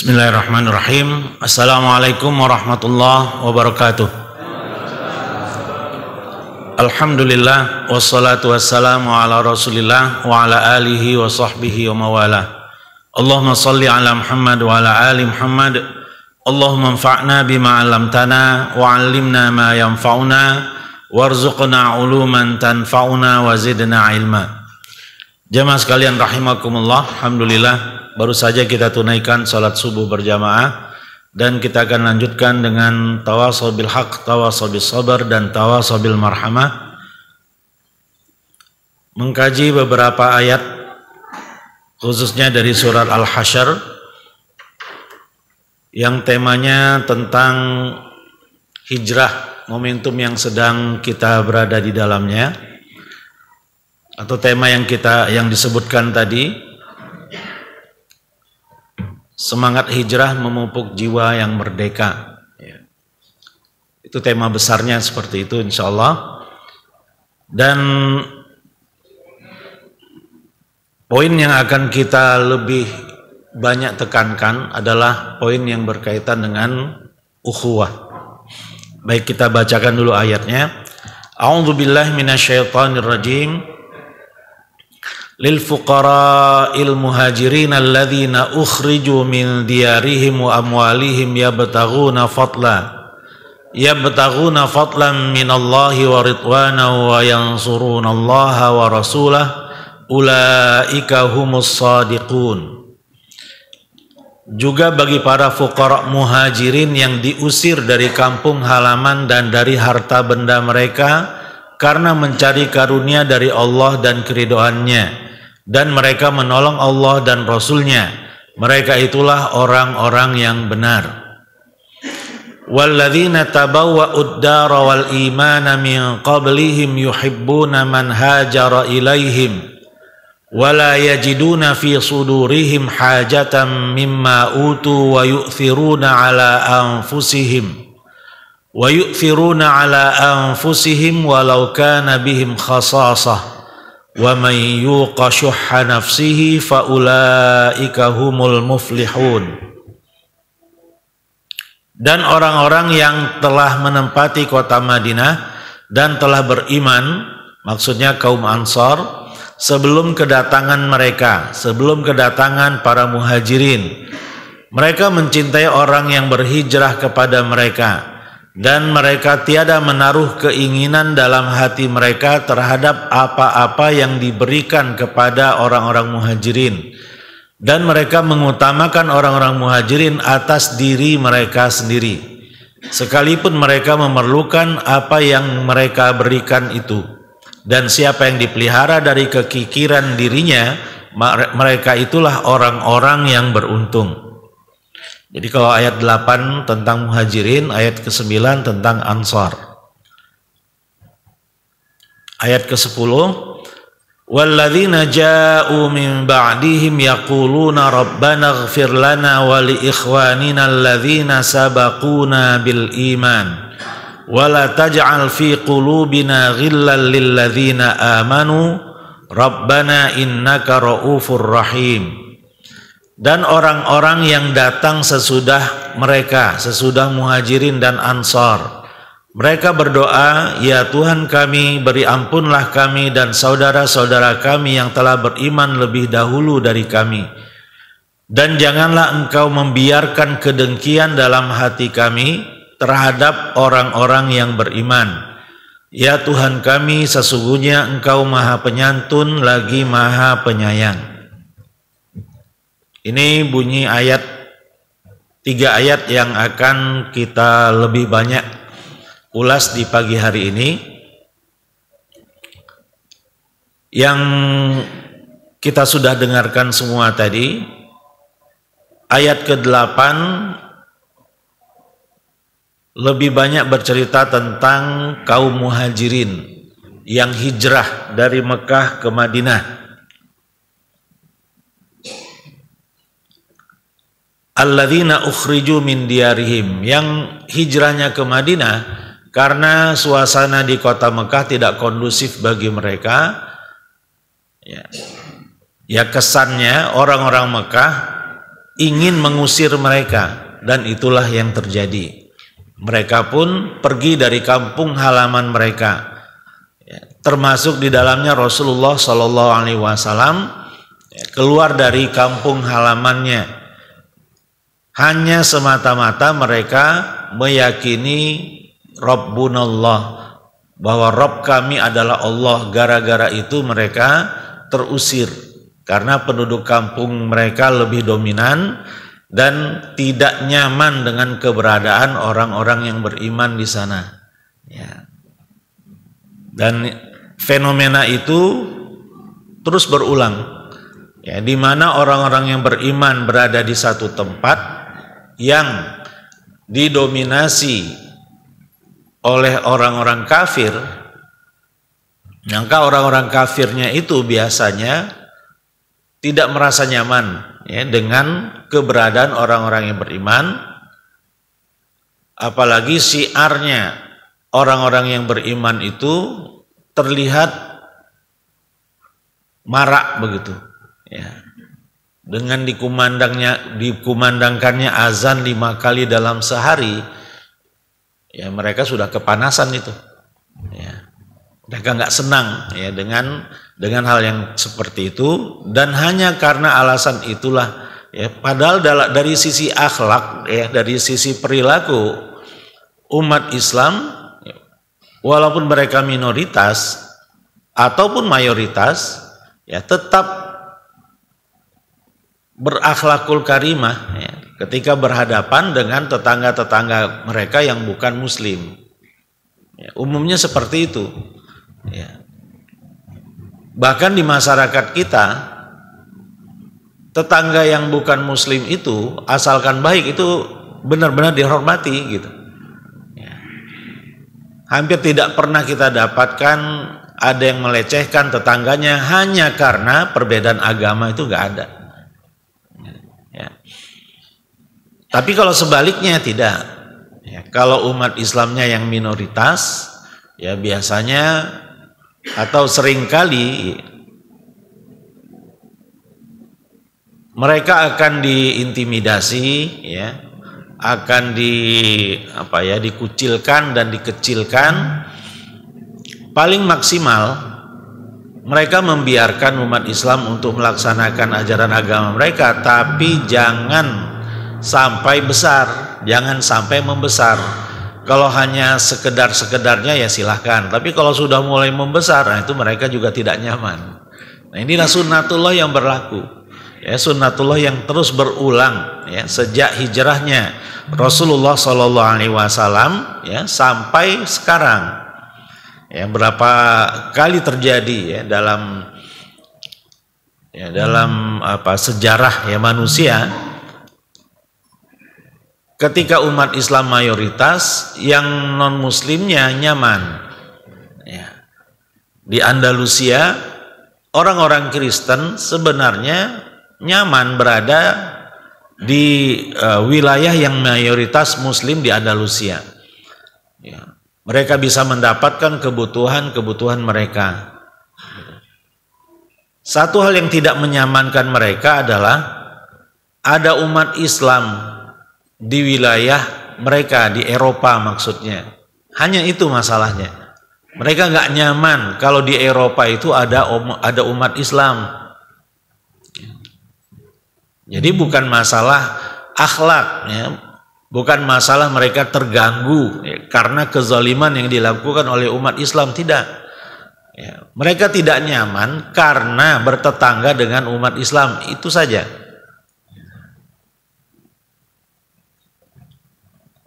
Bismillahirrahmanirrahim. Assalamualaikum warahmatullahi wabarakatuh. Alhamdulillah wassalatu wassalamu ala Rasulillah wa ala alihi wa sahbihi wa mawala. Allahumma salli ala Muhammad wa ala ali Muhammad. Allahumma anfa'na bima 'allamtana wa 'allimna ma yanfa'una warzuqna 'uluman tanfa'una wa zidna ilma. Jamaah sekalian rahimakumullah, alhamdulillah baru saja kita tunaikan salat subuh berjamaah dan kita akan lanjutkan dengan tawassul bil haq, tawassul bis sabar dan tawassul bil marhamah, mengkaji beberapa ayat khususnya dari surat Al-Hasyr yang temanya tentang hijrah, momentum yang sedang kita berada di dalamnya, atau tema yang disebutkan tadi, semangat hijrah memupuk jiwa yang merdeka. Itu tema besarnya seperti itu insyaallah. Dan poin yang akan kita lebih banyak tekankan adalah poin yang berkaitan dengan ukhuwah. Baik, kita bacakan dulu ayatnya. A'udzubillahi minasyaitonirrajim. Lil fuqara'il muhajirin alladzina ukhriju min diyarihim wa amwalihim yabtaghuna fadlan minallahi wa ridwana wa yansurunallaha wa rasulah ulaika humus shadiqun. Juga bagi para fuqara muhajirin yang diusir dari kampung halaman dan dari harta benda mereka karena mencari karunia dari Allah dan keridhoannya, dan mereka menolong Allah dan Rasulnya, mereka itulah orang-orang yang benar. Walladzina tabawwa'ud dara wal imana min qablihim yuhibbuna man hajara ilaihim wala yajiduna fi sudurihim hajatan mimma utu wa yu'thiruna ala anfusihim walau kana bihim khasasah wa man yuqa syuhha nafsihi fa ulaika humul muflihun. Dan orang-orang yang telah menempati kota Madinah dan telah beriman, maksudnya kaum Ansar, sebelum kedatangan para muhajirin, mereka mencintai orang yang berhijrah kepada mereka, dan mereka tiada menaruh keinginan dalam hati mereka terhadap apa-apa yang diberikan kepada orang-orang muhajirin, dan mereka mengutamakan orang-orang muhajirin atas diri mereka sendiri, sekalipun mereka memerlukan apa yang mereka berikan itu. Dan siapa yang dipelihara dari kekikiran dirinya, mereka itulah orang-orang yang beruntung. Jadi kalau ayat 8 tentang muhajirin, ayat ke-9 tentang ansar. Ayat ke-10, walladzina ja'u min ba'dihim yaquluna rabbana ighfir lana wa li ikhwanina alladzina sabaquna bil iman wa la taj'al fi qulubina ghillan lil ladzina amanu rabbana innaka ra'ufur rahim. Dan orang-orang yang datang sesudah muhajirin dan ansar, mereka berdoa, ya Tuhan kami, beri ampunlah kami dan saudara-saudara kami yang telah beriman lebih dahulu dari kami, dan janganlah engkau membiarkan kedengkian dalam hati kami terhadap orang-orang yang beriman. Ya Tuhan kami, sesungguhnya engkau maha penyantun lagi maha penyayang. Ini bunyi ayat, 3 ayat yang akan kita lebih banyak ulas di pagi hari ini, yang kita sudah dengarkan semua tadi. Ayat ke-8 lebih banyak bercerita tentang kaum muhajirin yang hijrah dari Mekah ke Madinah. Alladzina ukhriju min diyarihim, yang hijrahnya ke Madinah karena suasana di kota Mekah tidak kondusif bagi mereka. Ya kesannya orang-orang Mekah ingin mengusir mereka, dan itulah yang terjadi. Mereka pun pergi dari kampung halaman mereka, termasuk di dalamnya Rasulullah Shallallahu Alaihi Wasallam keluar dari kampung halamannya hanya semata-mata mereka meyakini Rabbunallah, bahwa Rabb kami adalah Allah. Gara-gara itu mereka terusir karena penduduk kampung mereka lebih dominan dan tidak nyaman dengan keberadaan orang-orang yang beriman di sana. Ya. Dan fenomena itu terus berulang, ya, di mana orang-orang yang beriman berada di satu tempat yang didominasi oleh orang-orang kafir, maka orang-orang kafirnya itu biasanya tidak merasa nyaman, ya, dengan keberadaan orang-orang yang beriman, apalagi syiarnya orang-orang yang beriman itu terlihat marak begitu, ya, dengan dikumandangkannya azan 5 kali dalam sehari, ya mereka sudah kepanasan itu, ya. Mereka nggak senang, ya, dengan hal yang seperti itu, dan hanya karena alasan itulah, ya, padahal dari sisi akhlak, ya, dari sisi perilaku umat Islam, ya, walaupun mereka minoritas ataupun mayoritas, ya, tetap berakhlakul karimah, ya, ketika berhadapan dengan tetangga-tetangga mereka yang bukan muslim, ya, umumnya seperti itu, ya. Bahkan di masyarakat kita, tetangga yang bukan muslim itu asalkan baik itu benar-benar dihormati gitu, ya. Hampir tidak pernah kita dapatkan ada yang melecehkan tetangganya hanya karena perbedaan agama, itu nggak ada, ya. Tapi kalau sebaliknya tidak, ya, kalau umat Islamnya yang minoritas, ya biasanya atau seringkali mereka akan diintimidasi, ya, akan dikucilkan dan dikecilkan. Paling maksimal mereka membiarkan umat Islam untuk melaksanakan ajaran agama mereka, tapi jangan sampai besar, jangan sampai membesar. Kalau hanya sekedar-sekedarnya ya silahkan, tapi kalau sudah mulai membesar, nah itu mereka juga tidak nyaman. Nah inilah sunnatullah yang berlaku, ya, sunnatullah yang terus berulang, ya, sejak hijrahnya Rasulullah Shallallahu Alaihi Wasallam, ya, sampai sekarang, ya, berapa kali terjadi, ya, dalam sejarah, ya, manusia. Ketika umat Islam mayoritas, yang non muslimnya nyaman, ya. Di Andalusia orang-orang Kristen sebenarnya nyaman berada di wilayah yang mayoritas muslim di Andalusia, ya. Mereka bisa mendapatkan kebutuhan mereka. Satu hal yang tidak menyamankan mereka adalah ada umat Islam di wilayah mereka, di Eropa maksudnya. Hanya itu masalahnya. Mereka nggak nyaman kalau di Eropa itu ada umat Islam. Jadi bukan masalah akhlak, ya, bukan masalah mereka terganggu, ya, karena kezaliman yang dilakukan oleh umat Islam, tidak. Ya, mereka tidak nyaman karena bertetangga dengan umat Islam, itu saja.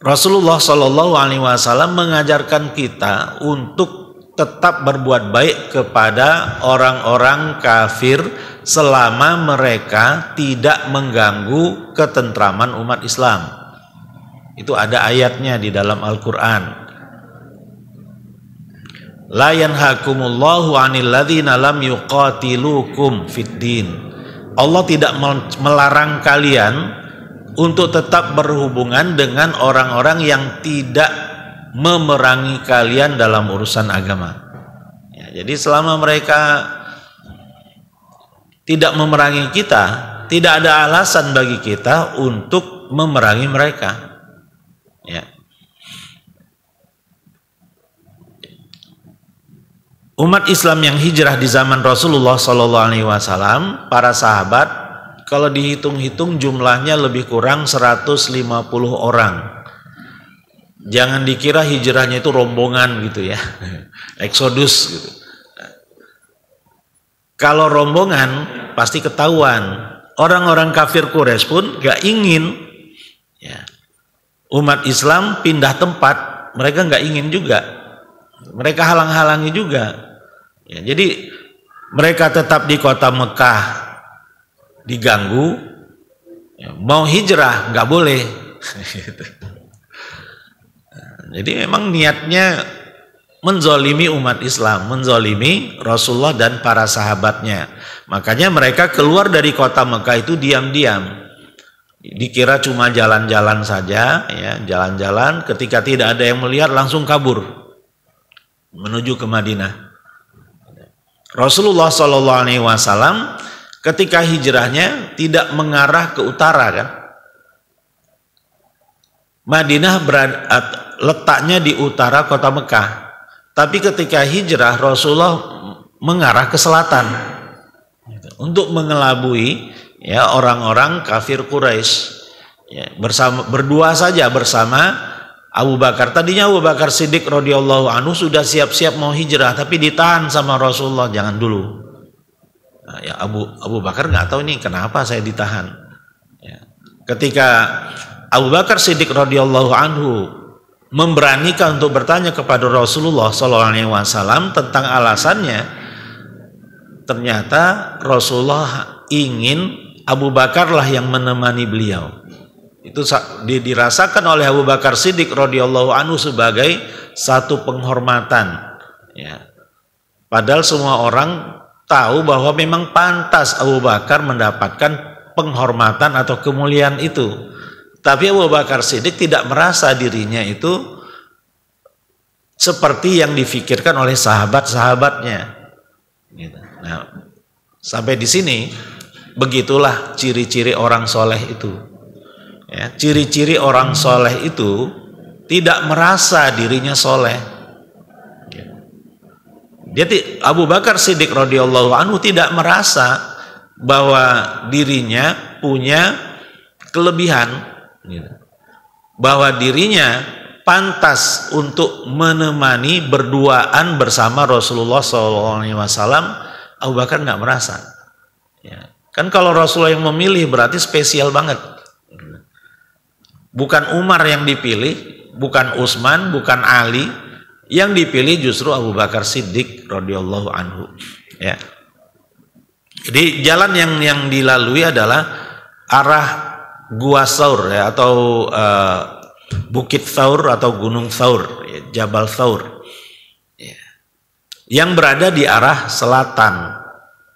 Rasulullah Shallallahu Alaihi Wasallam mengajarkan kita untuk tetap berbuat baik kepada orang-orang kafir selama mereka tidak mengganggu ketentraman umat Islam. Itu ada ayatnya di dalam Al-Quran. La yanhakumullahu 'anil ladzina lam yuqatilukum fid din. Allah tidak melarang kalian untuk tetap berhubungan dengan orang-orang yang tidak memerangi kalian dalam urusan agama, ya, jadi selama mereka tidak memerangi kita, tidak ada alasan bagi kita untuk memerangi mereka. Ya. Umat Islam yang hijrah di zaman Rasulullah SAW, para sahabat, kalau dihitung-hitung jumlahnya lebih kurang 150 orang. Jangan dikira hijrahnya itu rombongan gitu ya, eksodus gitu. Kalau rombongan pasti ketahuan. Orang-orang kafir Quraisy pun gak ingin ya, umat Islam pindah tempat, mereka gak ingin juga. Mereka halang-halangi juga. Ya, jadi mereka tetap di kota Mekah diganggu, ya, mau hijrah nggak boleh. Jadi memang niatnya menzolimi umat Islam, menzolimi Rasulullah dan para sahabatnya. Makanya mereka keluar dari kota Mekah itu diam-diam. Dikira cuma jalan-jalan saja, ya, jalan-jalan. Ketika tidak ada yang melihat langsung kabur menuju ke Madinah. Rasulullah SAW ketika hijrahnya tidak mengarah ke utara kan. Madinah letaknya di utara kota Mekah. Tapi ketika hijrah Rasulullah mengarah ke selatan untuk mengelabui ya orang-orang kafir Quraisy. Ya, berdua saja bersama Abu Bakar. Tadinya Abu Bakar Siddiq radhiyallahu anhu sudah siap-siap mau hijrah, tapi ditahan sama Rasulullah, jangan dulu. Nah, ya Abu Bakar nggak tahu ini kenapa saya ditahan. Ya. Ketika Abu Bakar Siddiq radhiyallahu anhu memberanikan untuk bertanya kepada Rasulullah SAW tentang alasannya, ternyata Rasulullah ingin Abu Bakar lah yang menemani beliau. Itu dirasakan oleh Abu Bakar Siddiq radhiyallahu anhu sebagai satu penghormatan. Ya. Padahal semua orang tahu bahwa memang pantas Abu Bakar mendapatkan penghormatan atau kemuliaan itu. Tapi Abu Bakar Siddiq tidak merasa dirinya itu seperti yang difikirkan oleh sahabat-sahabatnya. Gitu. Nah, sampai di sini begitulah ciri-ciri orang soleh itu. Ya, ciri-ciri orang soleh itu tidak merasa dirinya soleh. Abu Bakar Siddiq radhiyallahu anhu tidak merasa bahwa dirinya punya kelebihan, bahwa dirinya pantas untuk menemani berduaan bersama Rasulullah SAW. Abu Bakar nggak merasa. Ya. Kan kalau Rasulullah yang memilih berarti spesial banget. Bukan Umar yang dipilih, bukan Utsman, bukan Ali, yang dipilih justru Abu Bakar Siddiq radhiyallahu anhu. Ya. Jadi jalan yang dilalui adalah arah Gua Tsaur ya, atau Bukit Tsaur atau Gunung Tsaur, ya, Jabal Tsaur, ya, yang berada di arah selatan.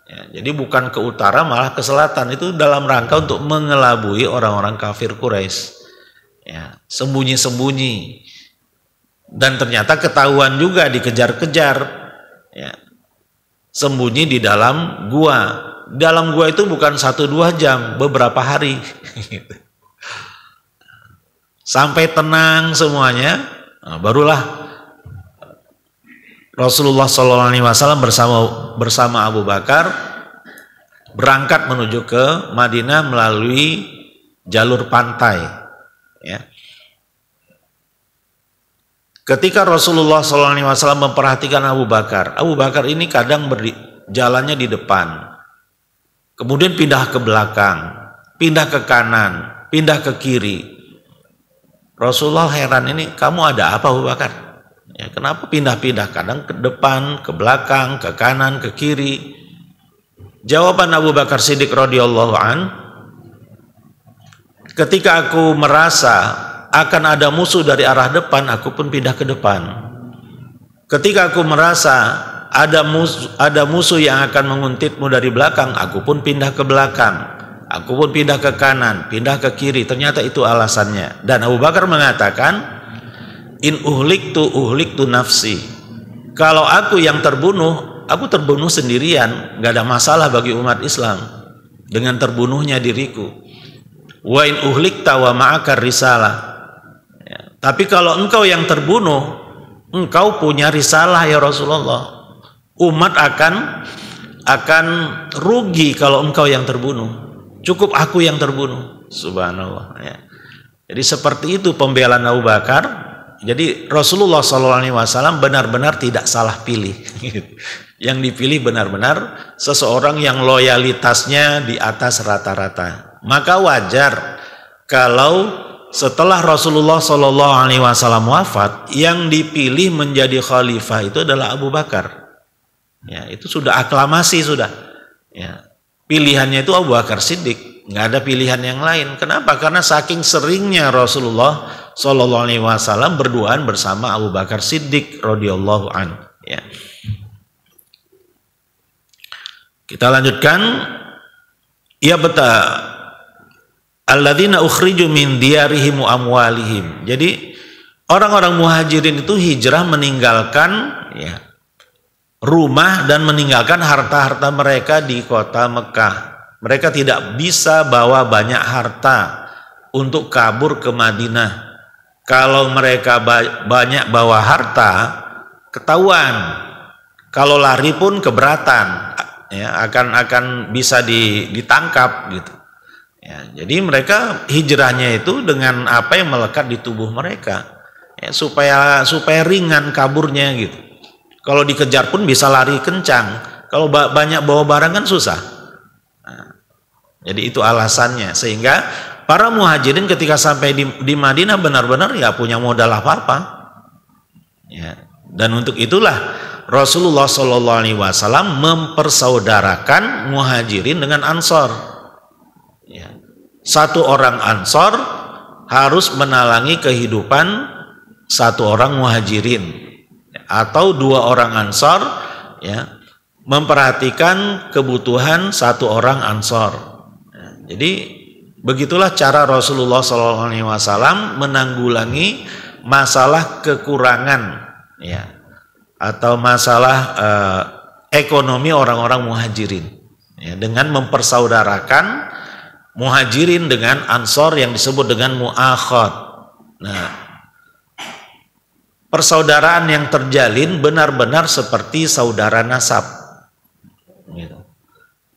Ya, jadi bukan ke utara malah ke selatan, itu dalam rangka untuk mengelabui orang-orang kafir Quraisy. Ya, sembunyi-sembunyi, dan ternyata ketahuan juga, dikejar-kejar, ya, sembunyi di dalam gua. Dalam gua itu bukan 1-2 jam, beberapa hari. Sampai tenang semuanya, nah, barulah Rasulullah SAW bersama Abu Bakar berangkat menuju ke Madinah melalui jalur pantai. Ya. Ketika Rasulullah SAW memperhatikan Abu Bakar ini kadang jalannya di depan, kemudian pindah ke belakang, pindah ke kanan, pindah ke kiri. Rasulullah heran, ini kamu ada apa Abu Bakar? Ya, kenapa pindah-pindah, kadang ke depan, ke belakang, ke kanan, ke kiri? Jawaban Abu Bakar Siddiq radhiyallahu an, ketika aku merasa akan ada musuh dari arah depan, aku pun pindah ke depan. Ketika aku merasa ada musuh yang akan menguntitmu dari belakang, aku pun pindah ke belakang. Aku pun pindah ke kanan, pindah ke kiri. Ternyata itu alasannya. Dan Abu Bakar mengatakan, in uhliktu nafsi. Kalau aku yang terbunuh, aku terbunuh sendirian, gak ada masalah bagi umat Islam. dengan terbunuhnya diriku. Wa in uhlikta wa ma'akar risalah. Ya. Tapi kalau engkau yang terbunuh, engkau punya risalah ya Rasulullah. Umat akan rugi kalau engkau yang terbunuh. Cukup aku yang terbunuh. Subhanallah. Ya. Jadi seperti itu pembelaan Abu Bakar. Jadi Rasulullah SAW benar-benar tidak salah pilih. Yang dipilih benar-benar seseorang yang loyalitasnya di atas rata-rata. Maka wajar kalau setelah Rasulullah SAW wafat, yang dipilih menjadi khalifah itu adalah Abu Bakar. Ya, itu sudah aklamasi sudah. Ya, pilihannya itu Abu Bakar Siddiq, nggak ada pilihan yang lain. Kenapa? Karena saking seringnya Rasulullah SAW berduaan bersama Abu Bakar Siddiq radhiyallahu anhu. Ya. Kita lanjutkan. Ya betul. Alladzina ukhriju min diyarihim wa amwalihim. Jadi orang-orang muhajirin itu hijrah meninggalkan ya, rumah dan meninggalkan harta-harta mereka di kota Mekah. Mereka tidak bisa bawa banyak harta untuk kabur ke Madinah. Kalau mereka banyak bawa harta, ketahuan. Kalau lari pun keberatan. Ya, akan bisa ditangkap gitu. Ya, jadi mereka hijrahnya itu dengan apa yang melekat di tubuh mereka, ya, supaya ringan kaburnya gitu. Kalau dikejar pun bisa lari kencang. Kalau banyak bawa barang kan susah. Nah, jadi itu alasannya. Sehingga para muhajirin ketika sampai di Madinah benar-benar nggak punya modal apa-apa. Ya, dan untuk itulah Rasulullah SAW mempersaudarakan muhajirin dengan ansor. Ya. Satu orang ansor harus menalangi kehidupan satu orang muhajirin, atau dua orang ansor ya, memperhatikan kebutuhan satu orang ansor. Ya. Jadi begitulah cara Rasulullah SAW menanggulangi masalah kekurangan ya, atau masalah ekonomi orang-orang muhajirin ya, dengan mempersaudarakan muhajirin dengan ansor yang disebut dengan mu'akhad. Nah, persaudaraan yang terjalin benar-benar seperti saudara nasab gitu.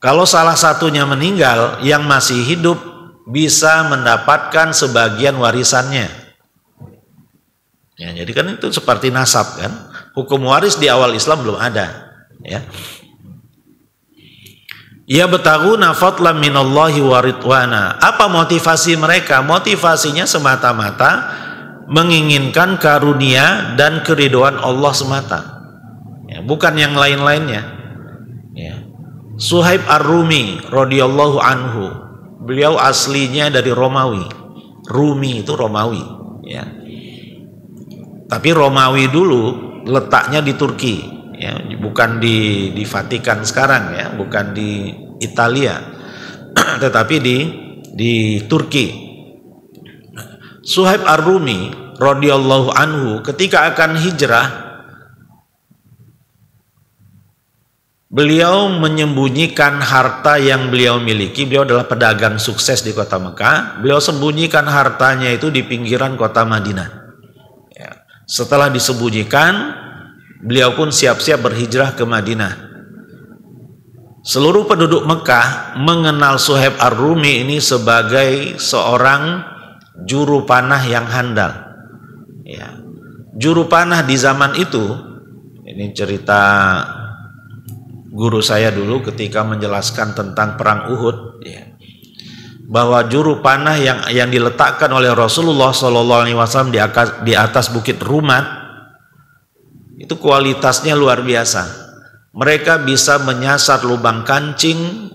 Kalau salah satunya meninggal, yang masih hidup bisa mendapatkan sebagian warisannya ya, jadi kan itu seperti nasab kan. Hukum waris di awal Islam belum ada ya. Ya betaguna fadlan minallahi wa ridwana. Apa motivasi mereka? Motivasinya semata-mata menginginkan karunia dan keridhaan Allah semata ya, bukan yang lain-lainnya ya. Suhaib Ar-Rumi radhiyallahu anhu, beliau aslinya dari Romawi. Rumi itu Romawi ya. Tapi Romawi dulu letaknya di Turki ya, bukan di Vatikan sekarang ya, bukan di Italia tetapi di Turki. Suhaib Ar-Rumi radhiyallahu anhu ketika akan hijrah, beliau menyembunyikan harta yang beliau miliki. Beliau adalah pedagang sukses di kota Mekah. Beliau sembunyikan hartanya itu di pinggiran kota Madinah. Setelah disembunyikan, beliau pun siap-siap berhijrah ke Madinah. Seluruh penduduk Mekah mengenal Suhaib Ar-Rumi ini sebagai seorang juru panah yang handal. Ya. Juru panah di zaman itu, ini cerita guru saya dulu ketika menjelaskan tentang perang Uhud, ya, bahwa juru panah yang diletakkan oleh Rasulullah SAW di atas bukit Rumat itu kualitasnya luar biasa. Mereka bisa menyasar lubang kancing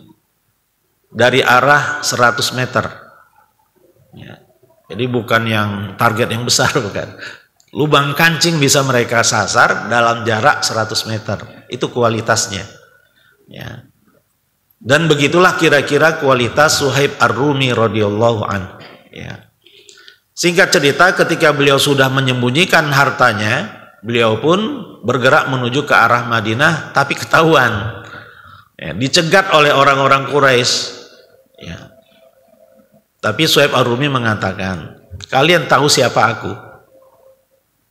dari arah 100 meter. Ya. Jadi bukan yang target yang besar, bukan. Lubang kancing bisa mereka sasar dalam jarak 100 meter. Itu kualitasnya. Ya. Dan begitulah kira-kira kualitas Suhaib Ar-Rumi radhiyallahu anhu. Ya. Singkat cerita, ketika beliau sudah menyembunyikan hartanya, beliau pun bergerak menuju ke arah Madinah, tapi ketahuan. Ya, dicegat oleh orang-orang Quraisy. Ya. Tapi Suhaib Ar-Rumi mengatakan, kalian tahu siapa aku?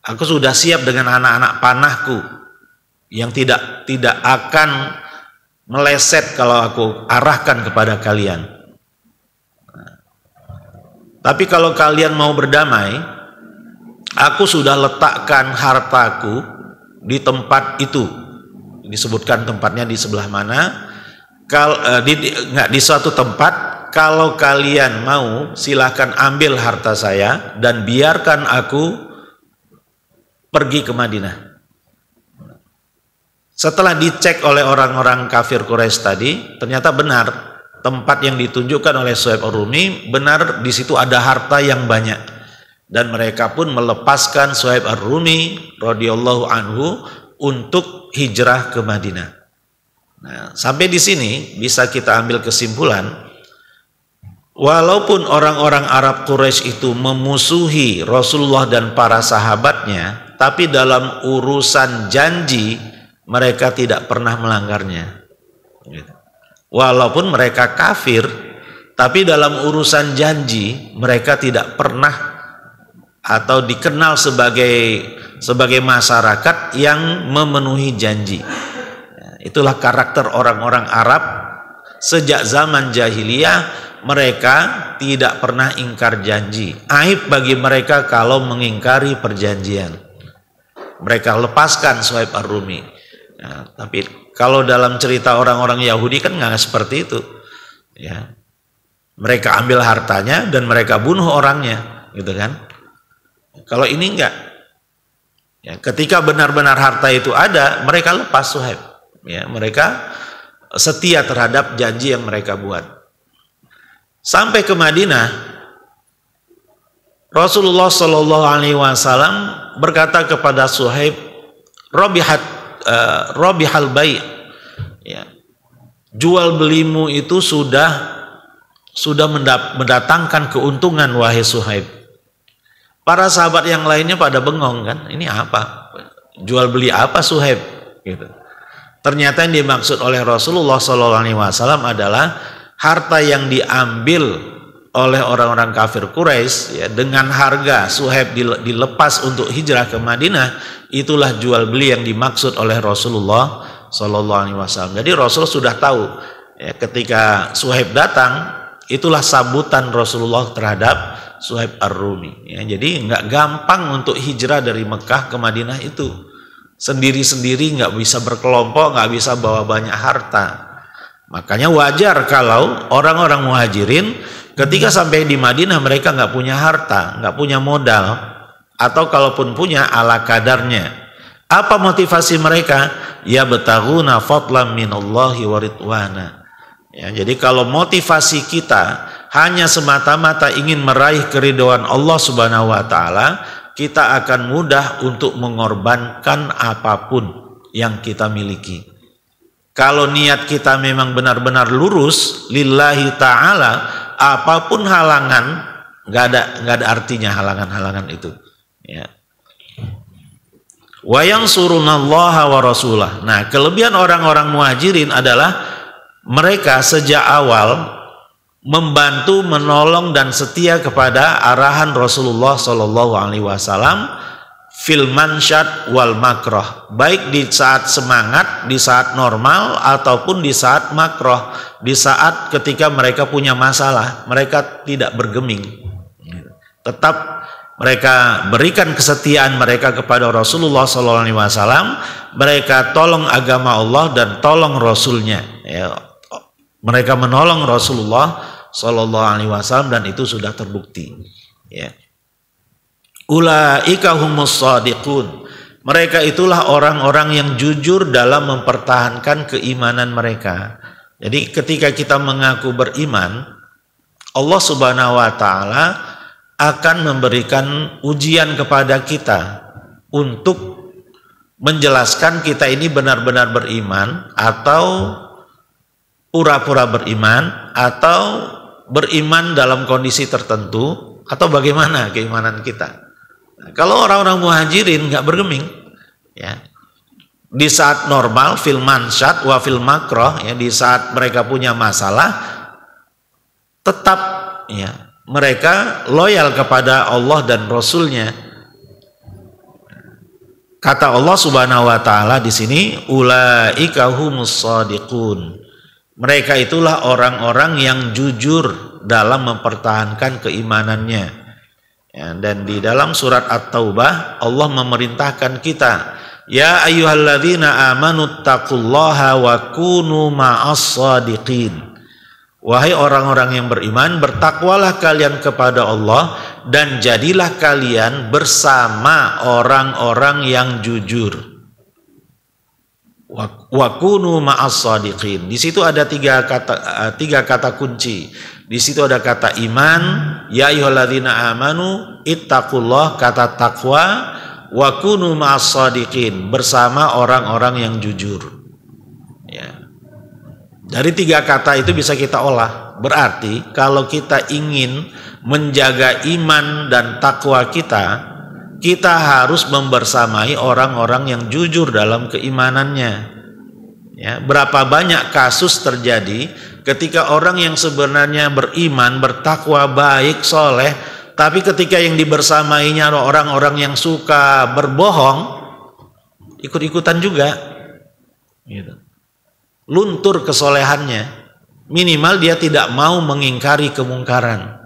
Aku sudah siap dengan anak-anak panahku yang tidak akan meleset kalau aku arahkan kepada kalian. Tapi kalau kalian mau berdamai, aku sudah letakkan hartaku di tempat itu. Disebutkan tempatnya di sebelah mana? Di suatu tempat. Kalau kalian mau, silahkan ambil harta saya dan biarkan aku pergi ke Madinah. Setelah dicek oleh orang-orang kafir Quraisy tadi, ternyata benar tempat yang ditunjukkan oleh Suhaib Ar-Rumi, benar di situ ada harta yang banyak. Dan mereka pun melepaskan Suhaib Ar-Rumi radhiyallahu anhu untuk hijrah ke Madinah. Nah, sampai di sini bisa kita ambil kesimpulan, walaupun orang-orang Arab Quraisy itu memusuhi Rasulullah dan para sahabatnya, tapi dalam urusan janji mereka tidak pernah melanggarnya. Walaupun mereka kafir, tapi dalam urusan janji mereka tidak pernah atau dikenal sebagai masyarakat yang memenuhi janji. Itulah karakter orang-orang Arab sejak zaman jahiliyah. Mereka tidak pernah ingkar janji. Aib bagi mereka kalau mengingkari perjanjian. Mereka lepaskan Suhaib Ar-Rumi. Ya, tapi kalau dalam cerita orang-orang Yahudi kan nggak seperti itu. Ya, mereka ambil hartanya dan mereka bunuh orangnya, gitu kan? Kalau ini enggak. Ya, ketika benar-benar harta itu ada, mereka lepas Suhaib. Ya, mereka setia terhadap janji yang mereka buat. Sampai ke Madinah, Rasulullah Shallallahu Alaihi Wasallam berkata kepada Suhaib, Robihal bai', ya, jual belimu itu sudah mendatangkan keuntungan wahai Suhaib. Para sahabat yang lainnya pada bengong kan, ini apa? Jual beli apa Suhaib? Gitu. Ternyata yang dimaksud oleh Rasulullah Shallallahu Alaihi Wasallam adalah harta yang diambil oleh orang-orang kafir Quraisy, ya, dengan harga Suhaib dilepas untuk hijrah ke Madinah, itulah jual beli yang dimaksud oleh Rasulullah Shallallahu Alaihi Wasallam. Jadi Rasul sudah tahu, ya, ketika Suhaib datang, itulah sambutan Rasulullah terhadap Suhaib Ar-Rumi. Ya, jadi nggak gampang untuk hijrah dari Mekah ke Madinah itu. Sendiri-sendiri, nggak bisa berkelompok, nggak bisa bawa banyak harta. Makanya wajar kalau orang-orang muhajirin ketika sampai di Madinah mereka nggak punya harta, nggak punya modal, atau kalaupun punya ala kadarnya. Apa motivasi mereka? Ya betaghuna fadlan minallahi wa ridwana. Ya, jadi kalau motivasi kita hanya semata-mata ingin meraih keridhaan Allah Subhanahu wa taala, kita akan mudah untuk mengorbankan apapun yang kita miliki. Kalau niat kita memang benar-benar lurus lillahi ta'ala, apapun halangan nggak ada artinya halangan-halangan itu. Ya. Wa yansurunallaha wa rasulah. Nah, kelebihan orang-orang muhajirin adalah mereka sejak awal membantu, menolong dan setia kepada arahan Rasulullah Shallallahu Alaihi Wasallam fil mansyad wal makroh, baik di saat semangat, di saat normal ataupun di saat makroh, di saat ketika mereka punya masalah, mereka tidak bergeming, tetap mereka berikan kesetiaan mereka kepada Rasulullah SAW. Mereka tolong agama Allah dan tolong Rasulnya, ya. Mereka menolong Rasulullah SAW dan itu sudah terbukti, ya. Ulaika humus shadiqun. Mereka itulah orang-orang yang jujur dalam mempertahankan keimanan mereka. Jadi ketika kita mengaku beriman, Allah Subhanahu wa taala akan memberikan ujian kepada kita untuk menjelaskan kita ini benar-benar beriman atau pura-pura beriman atau beriman dalam kondisi tertentu atau bagaimana keimanan kita. Kalau orang-orang muhajirin nggak bergeming, ya, di saat normal fil mansyad wa fil makroh, ya, di saat mereka punya masalah tetap ya mereka loyal kepada Allah dan Rasulnya. Kata Allah Subhanahu wa taala di sini, ulaika humus shadiqun. Mereka itulah orang-orang yang jujur dalam mempertahankan keimanannya. Ya, dan di dalam surat At-Taubah Allah memerintahkan kita, ya ayyuhalladzina amanu taqullaha wa kunu ma'as shadiqin. Wahai orang-orang yang beriman, bertakwalah kalian kepada Allah dan jadilah kalian bersama orang-orang yang jujur. Wa kunu ma'as shadiqin. Di situ ada tiga kata kunci. Di situ ada kata iman, ya ayyuhalladzina amanu ittaqullah, kata takwa, wa kunu ma'as shadiqin, bersama orang-orang yang jujur. Ya. Dari tiga kata itu bisa kita olah. Berarti kalau kita ingin menjaga iman dan takwa kita harus membersamai orang-orang yang jujur dalam keimanannya. Ya, berapa banyak kasus terjadi ketika orang yang sebenarnya beriman, bertakwa, baik, soleh, tapi ketika yang dibersamainya orang-orang yang suka berbohong, ikut-ikutan juga. Gitu. Luntur kesolehannya, minimal dia tidak mau mengingkari kemungkaran.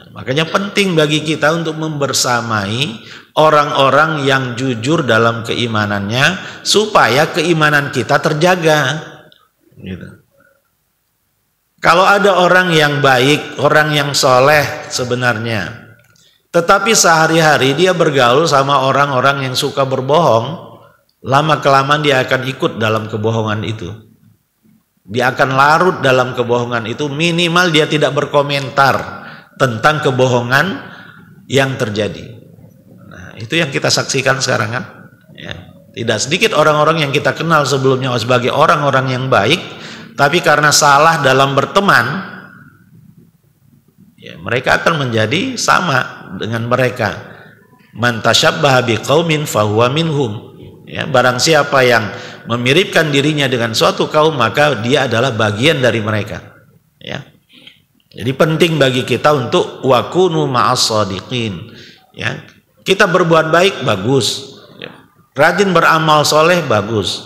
Makanya penting bagi kita untuk membersamai orang-orang yang jujur dalam keimanannya supaya keimanan kita terjaga. Gitu. Kalau ada orang yang baik, orang yang soleh sebenarnya, tetapi sehari-hari dia bergaul sama orang-orang yang suka berbohong, lama-kelamaan dia akan ikut dalam kebohongan itu. Dia akan larut dalam kebohongan itu, minimal dia tidak berkomentar tentang kebohongan yang terjadi. Nah, itu yang kita saksikan sekarang kan. Ya. Tidak sedikit orang-orang yang kita kenal sebelumnya sebagai orang-orang yang baik, tapi karena salah dalam berteman, ya, mereka akan menjadi sama dengan mereka. Man tasyabbaha biqaumin fahuwa minhum. Ya, barang siapa yang memiripkan dirinya dengan suatu kaum, maka dia adalah bagian dari mereka. Ya. Jadi penting bagi kita untuk wa kunu ma'as shadiqin. Ya. Kita berbuat baik bagus. Ya. Rajin beramal soleh bagus.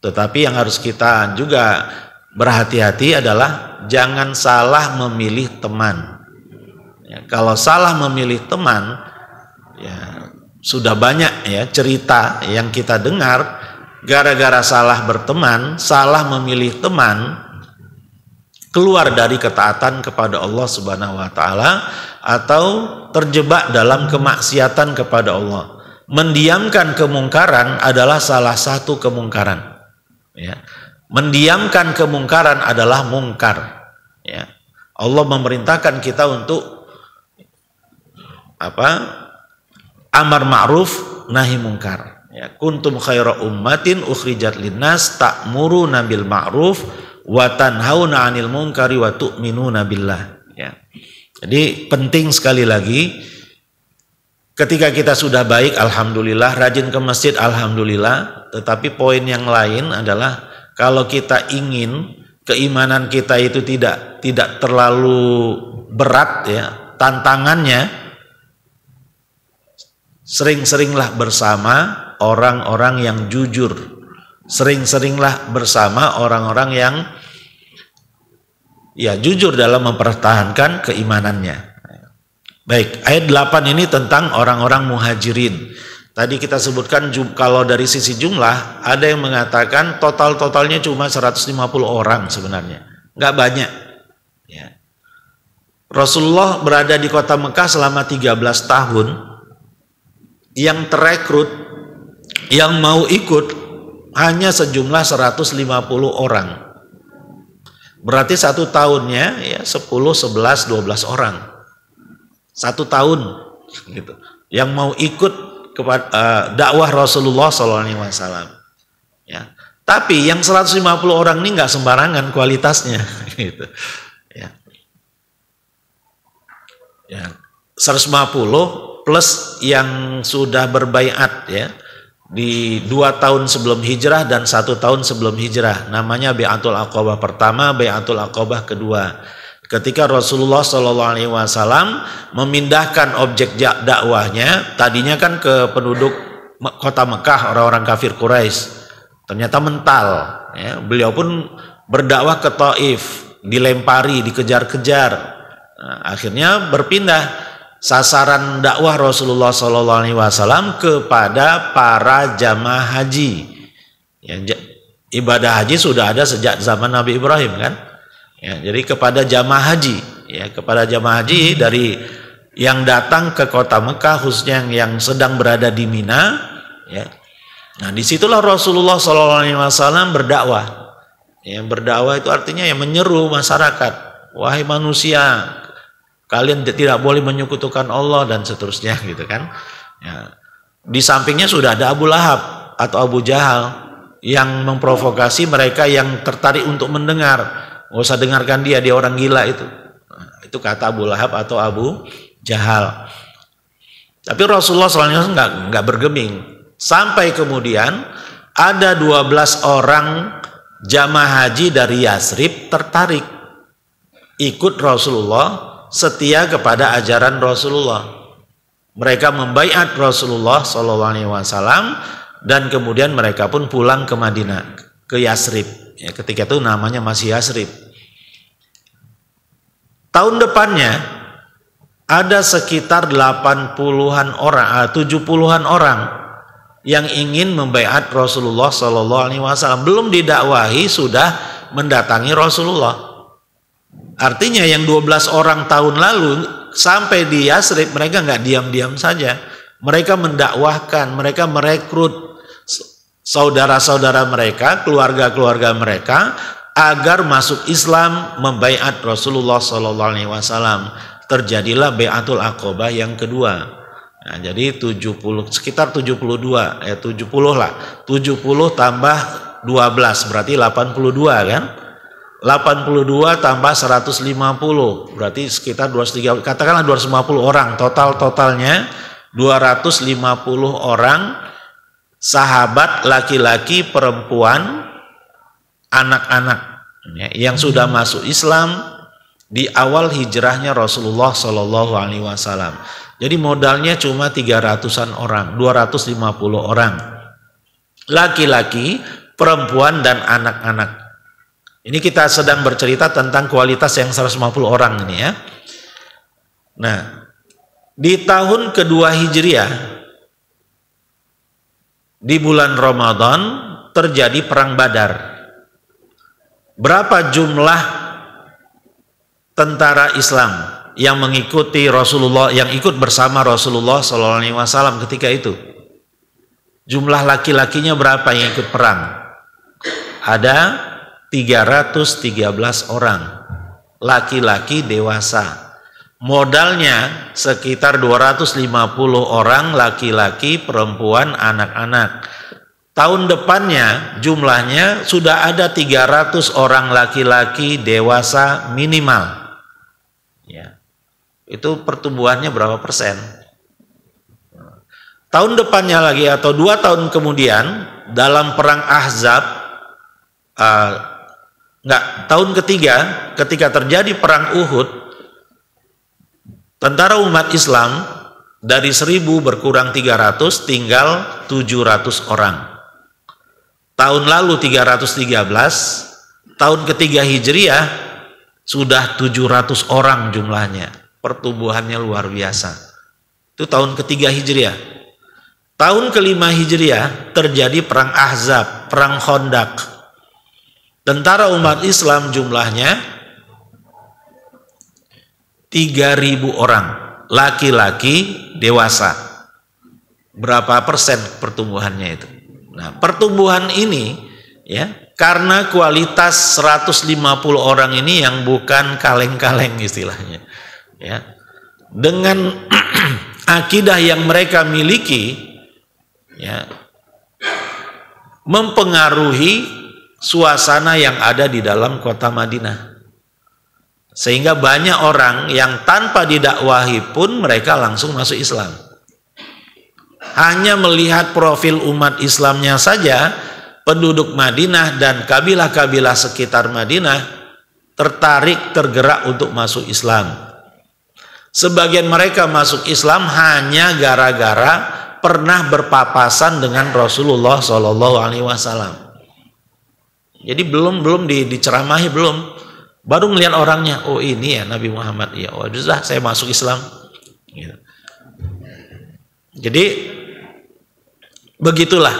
Tetapi yang harus kita juga berhati-hati adalah jangan salah memilih teman. Ya, kalau salah memilih teman, ya sudah banyak ya cerita yang kita dengar gara-gara salah berteman, salah memilih teman, keluar dari ketaatan kepada Allah Subhanahu wa taala atau terjebak dalam kemaksiatan kepada Allah. Mendiamkan kemungkaran adalah salah satu kemungkaran. Ya. Mendiamkan kemungkaran adalah mungkar. Ya. Allah memerintahkan kita untuk amar ma'ruf nahi mungkar. Ya, kuntum khaira ummatin ukhrijat linnas ta'muruna bil ma'ruf wa tanhauna 'anil munkari wa tu'minuna billah. Ya. Jadi penting sekali lagi ketika kita sudah baik alhamdulillah, rajin ke masjid alhamdulillah, tetapi poin yang lain adalah kalau kita ingin keimanan kita itu tidak terlalu berat ya tantangannya, sering-seringlah bersama orang-orang yang jujur. Sering-seringlah bersama orang-orang yang ya jujur dalam mempertahankan keimanannya. Baik, ayat 8 ini tentang orang-orang muhajirin. Tadi kita sebutkan kalau dari sisi jumlah ada yang mengatakan totalnya cuma 150 orang sebenarnya. Nggak banyak. Ya. Rasulullah berada di kota Mekah selama 13 tahun. Yang terekrut, yang mau ikut hanya sejumlah 150 orang. Berarti satu tahunnya ya 10, 11, 12 orang. Satu tahun gitu. Yang mau ikut kepada dakwah Rasulullah SAW. Ya. Tapi yang 150 orang ini nggak sembarangan kualitasnya gitu. Ya. Ya. 150 plus yang sudah berbaiat ya, di 2 tahun sebelum hijrah dan 1 tahun sebelum hijrah. Namanya Bai'atul Aqabah pertama, Bai'atul Aqabah kedua. Ketika Rasulullah SAW memindahkan objek dakwahnya, tadinya kan ke penduduk kota Mekah, orang-orang kafir Quraisy. Ternyata mental. Ya. Beliau pun berdakwah ke Taif, dilempari, dikejar-kejar. Nah, akhirnya berpindah sasaran dakwah Rasulullah SAW kepada para jamaah haji. Ya, ibadah haji sudah ada sejak zaman Nabi Ibrahim kan. Ya, jadi kepada jamaah haji, ya, kepada jamaah haji dari yang datang ke kota Mekah, khususnya yang sedang berada di Mina. Ya. Nah, disitulah Rasulullah SAW berdakwah. Ya, berdakwah itu artinya yang menyeru masyarakat, wahai manusia, kalian tidak boleh menyekutukan Allah dan seterusnya gitu kan. Ya. Di sampingnya sudah ada Abu Lahab atau Abu Jahal yang memprovokasi mereka yang tertarik untuk mendengar. Nggak usah dengarkan dia orang gila itu. Nah, itu kata Abu Lahab atau Abu Jahal. Tapi Rasulullah SAW nggak bergeming. Sampai kemudian ada 12 orang jamaah haji dari Yasrib tertarik ikut Rasulullah, setia kepada ajaran Rasulullah. Mereka membaiat Rasulullah SAW dan kemudian mereka pun pulang ke Madinah, ke Yasrib. Ya, ketika itu namanya masih Yasrib. Tahun depannya ada sekitar 80-an orang, 70-an orang yang ingin membaiat Rasulullah SAW. Belum didakwahi sudah mendatangi Rasulullah. Artinya yang 12 orang tahun lalu sampai di Yasrib mereka nggak diam-diam saja. Mereka mendakwahkan, mereka merekrut saudara-saudara mereka, keluarga-keluarga mereka agar masuk Islam, membaiat Rasulullah SAW. Terjadilah Bai'atul Aqabah yang kedua. Nah, jadi 70, sekitar 72, 70 lah. 70 tambah 12 berarti 82 kan? 82 tambah 150 berarti sekitar 230, katakanlah 250 orang, totalnya 250 orang sahabat laki-laki, perempuan, anak-anak ya, yang sudah masuk Islam di awal hijrahnya Rasulullah SAW. Jadi modalnya cuma 300-an orang, 250 orang laki-laki, perempuan dan anak-anak. Ini kita sedang bercerita tentang kualitas yang 150 orang ini ya. Nah, di tahun kedua Hijriah, di bulan Ramadan terjadi perang Badar. Berapa jumlah tentara Islam yang mengikuti Rasulullah, yang ikut bersama Rasulullah SAW ketika itu? Jumlah laki-lakinya berapa yang ikut perang? Ada 313 orang laki-laki dewasa. Modalnya sekitar 250 orang laki-laki, perempuan, anak-anak. Tahun depannya jumlahnya sudah ada 300 orang laki-laki dewasa minimal. Ya. Itu pertumbuhannya berapa persen? Tahun depannya lagi atau 2 tahun kemudian dalam perang Ahzab, tahun ketiga ketika terjadi perang Uhud, tentara umat Islam dari 1000 berkurang 300, tinggal 700 orang. Tahun lalu 313, tahun ketiga Hijriah sudah 700 orang jumlahnya. Pertumbuhannya luar biasa. Itu tahun ketiga Hijriah. Tahun kelima Hijriah terjadi perang Ahzab, perang Khandaq. Tentara umat Islam jumlahnya 3.000 orang, laki-laki dewasa. Berapa persen pertumbuhannya itu? Nah, pertumbuhan ini ya karena kualitas 150 orang ini yang bukan kaleng-kaleng istilahnya. Ya. Dengan akidah yang mereka miliki ya mempengaruhi suasana yang ada di dalam kota Madinah, sehingga banyak orang yang tanpa didakwahi pun mereka langsung masuk Islam. hanya melihat profil umat Islamnya saja, penduduk Madinah dan kabilah-kabilah sekitar Madinah tergerak untuk masuk Islam. Sebagian mereka masuk Islam hanya gara-gara pernah berpapasan dengan Rasulullah Shallallahu Alaihi Wasallam. Jadi belum diceramahi, baru ngelihat orangnya, oh ini ya Nabi Muhammad, ya, oh sudah saya masuk Islam. Gitu. Jadi begitulah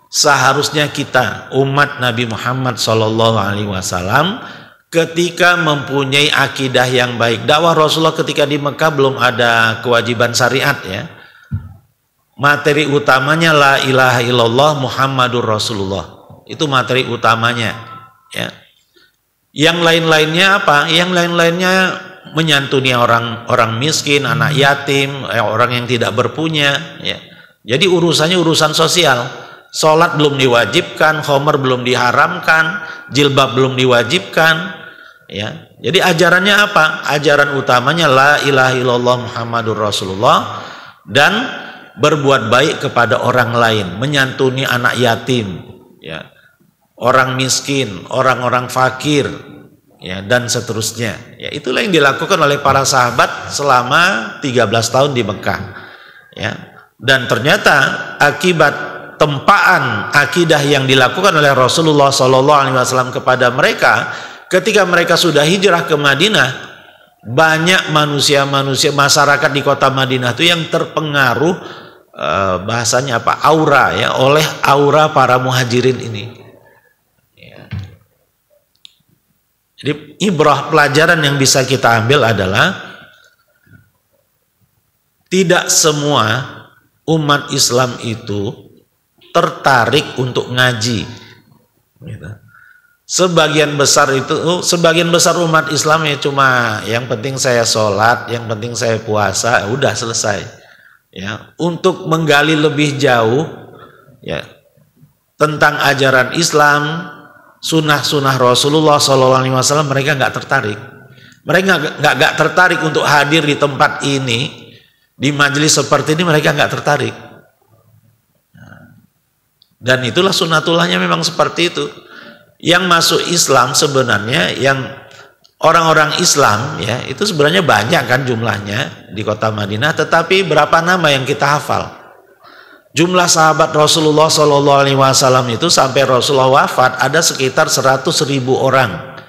seharusnya kita umat Nabi Muhammad Shallallahu Alaihi Wasallam ketika mempunyai akidah yang baik. Dakwah Rasulullah ketika di Mekah belum ada kewajiban syariat ya. Materi utamanya la ilaha illallah Muhammadur Rasulullah. Itu materi utamanya ya. Yang lain-lainnya apa? Yang lain-lainnya menyantuni orang miskin, anak yatim, orang yang tidak berpunya ya. Jadi urusannya urusan sosial. Sholat belum diwajibkan, khomer belum diharamkan, jilbab belum diwajibkan ya. Jadi ajarannya apa? Ajaran utamanya la ilaha illallah Muhammadur Rasulullah dan berbuat baik kepada orang lain, menyantuni anak yatim ya, orang miskin, orang-orang fakir ya, dan seterusnya ya. Itulah yang dilakukan oleh para sahabat selama 13 tahun di Mekah ya. Dan ternyata akibat tempaan akidah yang dilakukan oleh Rasulullah SAW kepada mereka, ketika mereka sudah hijrah ke Madinah, banyak manusia-manusia masyarakat di kota Madinah itu yang terpengaruh bahasanya apa, aura ya, oleh aura para muhajirin ini ya. Jadi ibrah, pelajaran yang bisa kita ambil adalah tidak semua umat Islam itu tertarik untuk ngaji gitu. Sebagian besar umat Islam ya cuma yang penting saya sholat, yang penting saya puasa, udah selesai ya. Untuk menggali lebih jauh ya tentang ajaran Islam, sunnah-sunnah Rasulullah SAW, mereka nggak tertarik. Mereka nggak tertarik untuk hadir di tempat ini, di majelis seperti ini, mereka nggak tertarik. Dan itulah sunnatullahnya memang seperti itu. Yang masuk Islam sebenarnya, yang orang-orang Islam ya, itu sebenarnya banyak kan jumlahnya di kota Madinah, tetapi berapa nama yang kita hafal? Jumlah sahabat Rasulullah SAW itu sampai Rasulullah wafat ada sekitar 100.000 orang.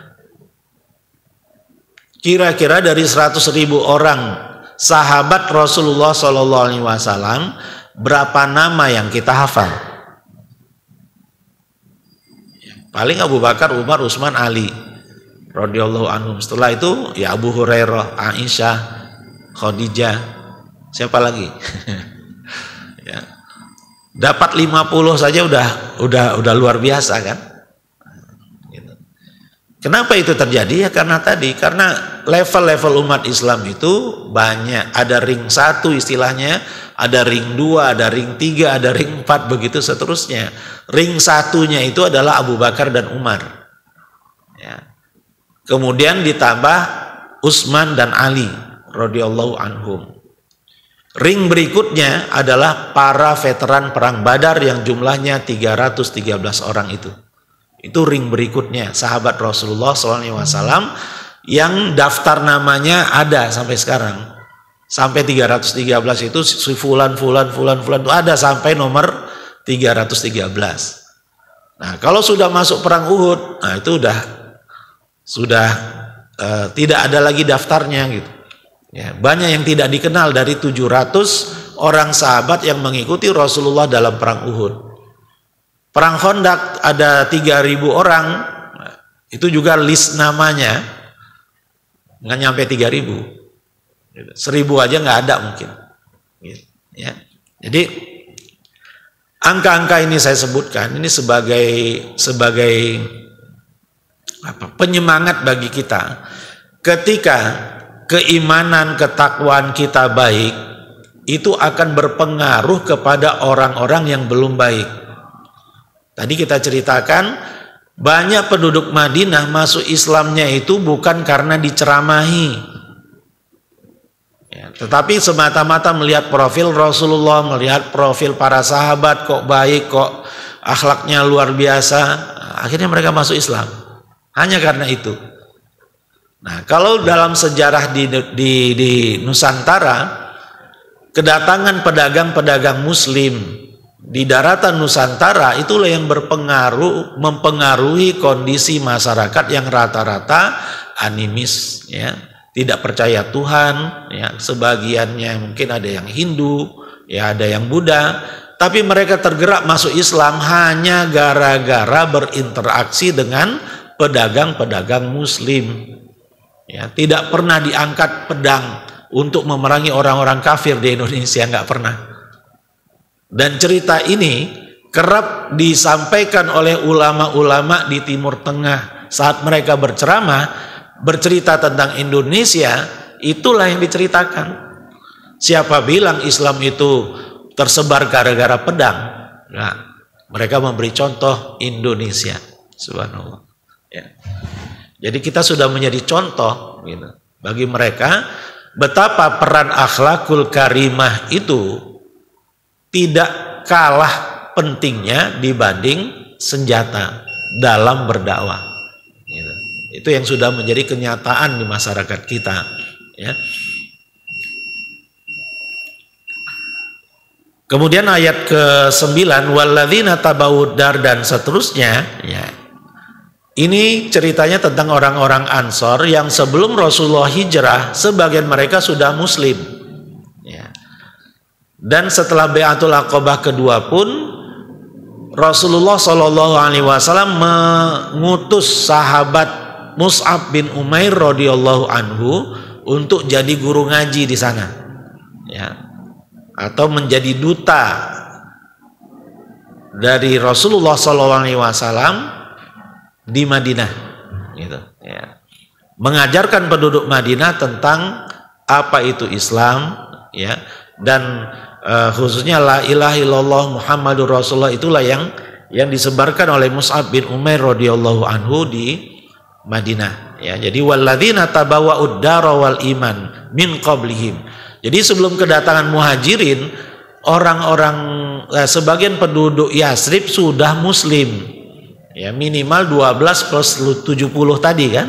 Kira-kira dari 100.000 orang sahabat Rasulullah SAW, berapa nama yang kita hafal? Paling Abu Bakar, Umar, Utsman, Ali radhiyallahu anhum. Setelah itu ya Abu Hurairah, Aisyah, Khadijah, siapa lagi? Ya. Dapat 50 saja udah luar biasa kan? Gitu. Kenapa itu terjadi? Ya karena level-level umat Islam itu banyak. Ada ring 1 istilahnya, ada ring 2, ada ring 3, ada ring 4, begitu seterusnya. Ring 1-nya itu adalah Abu Bakar dan Umar. Ya. Kemudian ditambah Utsman dan Ali radhiyallahu anhum. Ring berikutnya adalah para veteran perang Badar yang jumlahnya 313 orang itu. Itu ring berikutnya, sahabat Rasulullah SAW yang daftar namanya ada sampai sekarang. Sampai 313 itu si fulan itu ada sampai nomor 313. Nah, kalau sudah masuk perang Uhud, nah itu sudah tidak ada lagi daftarnya gitu. Ya, banyak yang tidak dikenal dari 700 orang sahabat yang mengikuti Rasulullah dalam perang Uhud. Perang Khandaq ada 3.000 orang, itu juga list namanya nggak nyampe 3.000. 1.000 aja nggak ada mungkin. Ya. Jadi angka-angka ini saya sebutkan ini sebagai penyemangat bagi kita ketika keimanan, ketakwaan kita baik, itu akan berpengaruh kepada orang-orang yang belum baik. Tadi kita ceritakan banyak penduduk Madinah masuk Islamnya itu bukan karena diceramahi, Ya, tetapi semata-mata melihat profil Rasulullah, melihat profil para sahabat, kok baik, kok akhlaknya luar biasa, akhirnya mereka masuk Islam. Hanya karena itu. Nah, kalau dalam sejarah di Nusantara, kedatangan pedagang-pedagang Muslim di daratan Nusantara itulah yang mempengaruhi kondisi masyarakat yang rata-rata animis, ya. Tidak percaya Tuhan, ya, sebagiannya mungkin ada yang Hindu, ya, ada yang Buddha, tapi mereka tergerak masuk Islam hanya gara-gara berinteraksi dengan pedagang-pedagang Muslim. Ya, tidak pernah diangkat pedang untuk memerangi orang-orang kafir di Indonesia, nggak pernah. Dan cerita ini kerap disampaikan oleh ulama-ulama di Timur Tengah saat mereka berceramah. Bercerita tentang Indonesia, itulah yang diceritakan. Siapa bilang Islam itu tersebar gara-gara pedang? Nah, mereka memberi contoh Indonesia. Subhanallah. Ya. Jadi kita sudah menjadi contoh gitu, bagi mereka betapa peran akhlakul karimah itu tidak kalah pentingnya dibanding senjata dalam berdakwah. Gitu. Itu yang sudah menjadi kenyataan di masyarakat kita, ya. Kemudian ayat ke-9 walladzina tabawud dar dan seterusnya, ya. Ini ceritanya tentang orang-orang Ansor yang sebelum Rasulullah hijrah, sebagian mereka sudah Muslim, ya. Dan setelah Bai'atul Aqabah kedua pun Rasulullah SAW mengutus sahabat Mus'ab bin Umair radhiyallahu anhu untuk jadi guru ngaji di sana, ya, atau menjadi duta dari Rasulullah SAW di Madinah, gitu, ya. Mengajarkan penduduk Madinah tentang apa itu Islam, ya, dan khususnya la ilaha illallah Muhammadur Rasulullah itulah yang disebarkan oleh Mus'ab bin Umair radhiyallahu anhu di Madinah, ya. Jadi walladzina tabawwa'ud dara wal iman min qablihim. Jadi sebelum kedatangan Muhajirin, orang-orang sebagian penduduk Yasrib sudah Muslim, ya, minimal 12 plus 70 tadi kan,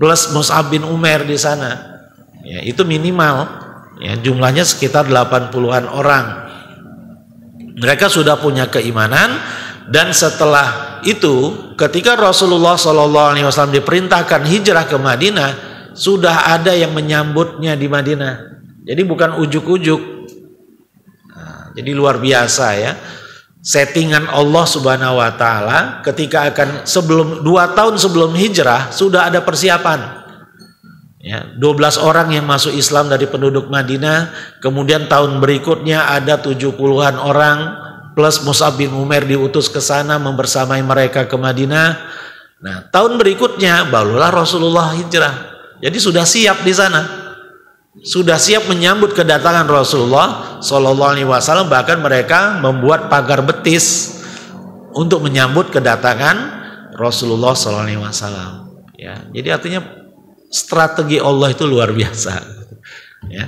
plus Mus'ab bin Umair di sana, ya, itu minimal, ya, jumlahnya sekitar 80-an orang. Mereka sudah punya keimanan. Dan setelah itu, ketika Rasulullah SAW diperintahkan hijrah ke Madinah, sudah ada yang menyambutnya di Madinah. Jadi bukan ujuk-ujuk. Nah, jadi luar biasa, ya. Settingan Allah Subhanahu Wa Taala ketika akan 2 tahun sebelum hijrah sudah ada persiapan. Ya, 12 orang yang masuk Islam dari penduduk Madinah. Kemudian tahun berikutnya ada 70-an orang. Plus Mus'ab bin Umair diutus ke sana membersamai mereka ke Madinah. Nah, tahun berikutnya barulah Rasulullah hijrah. Jadi sudah siap di sana. Sudah siap menyambut kedatangan Rasulullah SAW. Bahkan mereka membuat pagar betis untuk menyambut kedatangan Rasulullah SAW. Ya, jadi artinya strategi Allah itu luar biasa. Ya.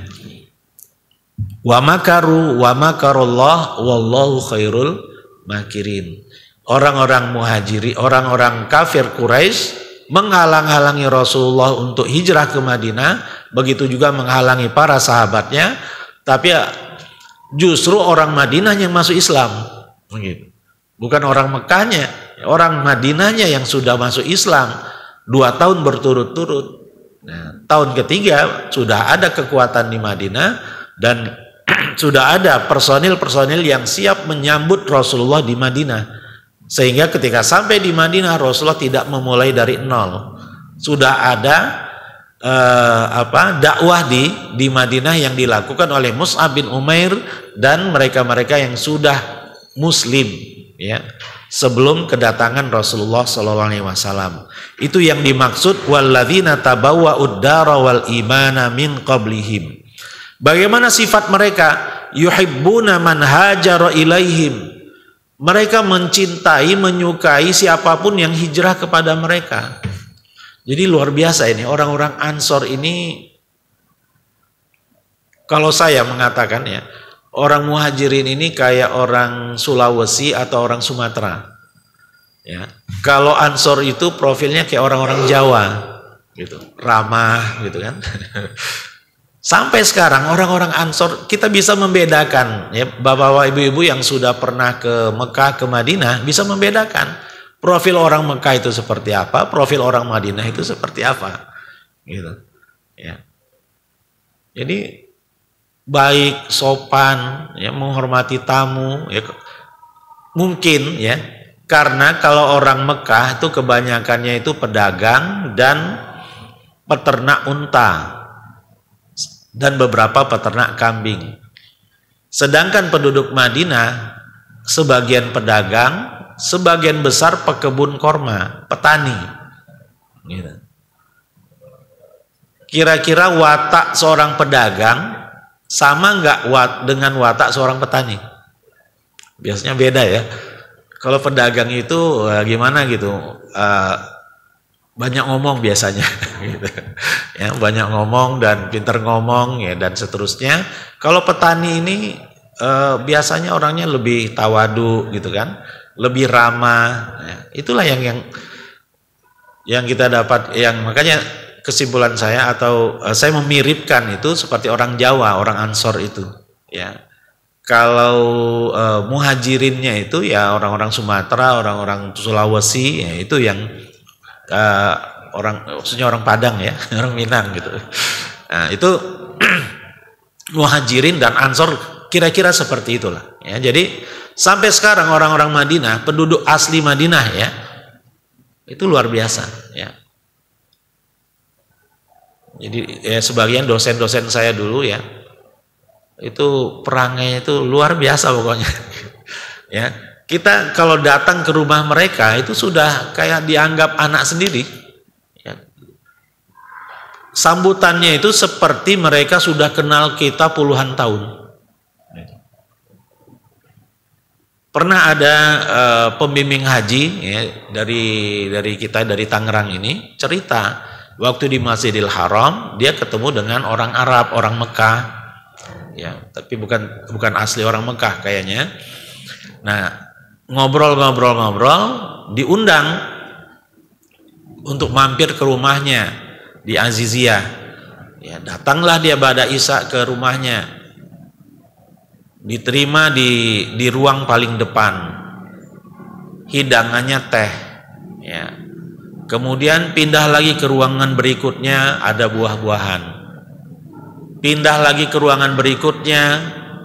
Wa makaru wa makarullah wallahu khairul makirin. Orang-orang muhajiri, orang-orang kafir Quraisy menghalang-halangi Rasulullah untuk hijrah ke Madinah, begitu juga menghalangi para sahabatnya, tapi justru orang Madinah yang masuk Islam, bukan orang Mekahnya, orang Madinahnya yang sudah masuk Islam 2 tahun berturut-turut. Nah, tahun ketiga sudah ada kekuatan di Madinah dan sudah ada personil-personil yang siap menyambut Rasulullah di Madinah, sehingga ketika sampai di Madinah Rasulullah tidak memulai dari nol. Sudah ada dakwah di Madinah yang dilakukan oleh Mus'ab bin Umair dan mereka-mereka yang sudah Muslim, ya, sebelum kedatangan Rasulullah SAW. Itu yang dimaksud walladzina tabawwa'ud dara wal imana min qablihim. Bagaimana sifat mereka? Yuhibbuna man hajara ilaihim. Mereka mencintai, menyukai siapapun yang hijrah kepada mereka. Jadi luar biasa ini, orang-orang Ansor ini Kalau saya mengatakan ya, orang muhajirin ini kayak orang Sulawesi atau orang Sumatera. Ya. Kalau Ansor itu profilnya kayak orang-orang Jawa, gitu, ramah, gitu kan. Sampai sekarang orang-orang Ansor kita bisa membedakan, ya, bapak-bapak, ibu-ibu yang sudah pernah ke Mekah, ke Madinah bisa membedakan profil orang Mekah itu seperti apa, profil orang Madinah itu seperti apa, gitu. Ya. Jadi baik, sopan, ya, menghormati tamu, ya, mungkin ya, karena kalau orang Mekah itu kebanyakannya itu pedagang dan peternak unta dan beberapa peternak kambing. Sedangkan penduduk Madinah sebagian pedagang, sebagian besar pekebun korma, petani. Gitu. Kira-kira watak seorang pedagang sama nggak dengan watak seorang petani? Biasanya beda ya. Kalau pedagang itu gimana gitu, banyak ngomong biasanya, gitu. Ya, banyak ngomong dan pintar ngomong ya dan seterusnya. Kalau petani ini biasanya orangnya lebih tawadu gitu kan, lebih ramah. Ya, itulah yang kita dapat, yang makanya kesimpulan saya atau saya memiripkan itu seperti orang Jawa, orang Ansor itu. Ya. Kalau muhajirinnya itu ya orang-orang Sumatera, orang-orang Sulawesi, ya itu yang maksudnya orang Padang ya, orang Minang gitu. Nah, itu muhajirin dan Ansor kira-kira seperti itulah. Ya, jadi sampai sekarang orang-orang Madinah, penduduk asli Madinah ya, itu luar biasa. Ya. Jadi ya, sebagian dosen-dosen saya dulu ya, itu perangnya itu luar biasa pokoknya. Ya, kita kalau datang ke rumah mereka itu sudah kayak dianggap anak sendiri. Ya. Sambutannya itu seperti mereka sudah kenal kita puluhan tahun. Pernah ada pembimbing haji ya, dari kita dari Tangerang ini cerita waktu di Masjidil Haram dia ketemu dengan orang Arab, orang Mekah. Ya, tapi bukan asli orang Mekah kayaknya. Nah, ngobrol, diundang untuk mampir ke rumahnya di Aziziyah. Ya, datanglah dia pada Isya ke rumahnya. Diterima di ruang paling depan. Hidangannya teh. Ya. Kemudian pindah lagi ke ruangan berikutnya ada buah-buahan. Pindah lagi ke ruangan berikutnya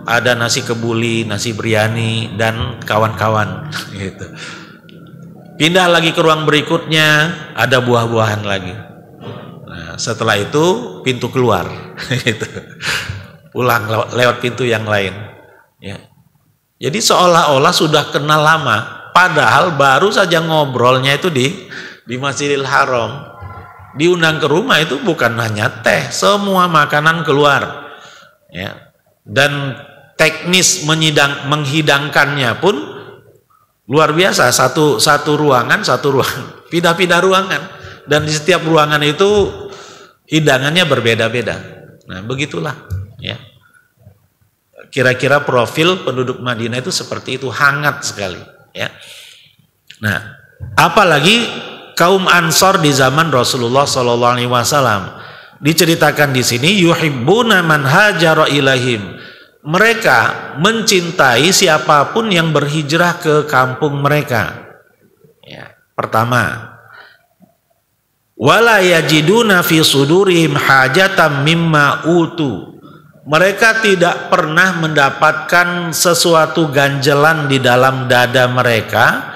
ada nasi kebuli, nasi biryani dan kawan-kawan gitu. Pindah lagi ke ruang berikutnya ada buah-buahan lagi. Nah, setelah itu pintu keluar gitu. Pulang lewat pintu yang lain. Ya. Jadi seolah-olah sudah kenal lama, padahal baru saja ngobrolnya itu di Masjidil Haram. Diundang ke rumah itu bukan hanya teh, semua makanan keluar. Ya. Dan teknis menghidangkannya pun luar biasa. Satu ruangan, pindah-pindah ruangan. Dan di setiap ruangan itu hidangannya berbeda-beda. Nah, begitulah. Ya. Kira-kira profil penduduk Madinah itu seperti itu, hangat sekali. Ya. Nah, apalagi kaum Ansor di zaman Rasulullah SAW diceritakan di sini, yuhibbuna man hajara ilaihim. Mereka mencintai siapapun yang berhijrah ke kampung mereka. Ya, pertama, wala yajiduna fi sudurihim hajatam mimma utu. Mereka tidak pernah mendapatkan sesuatu ganjelan di dalam dada mereka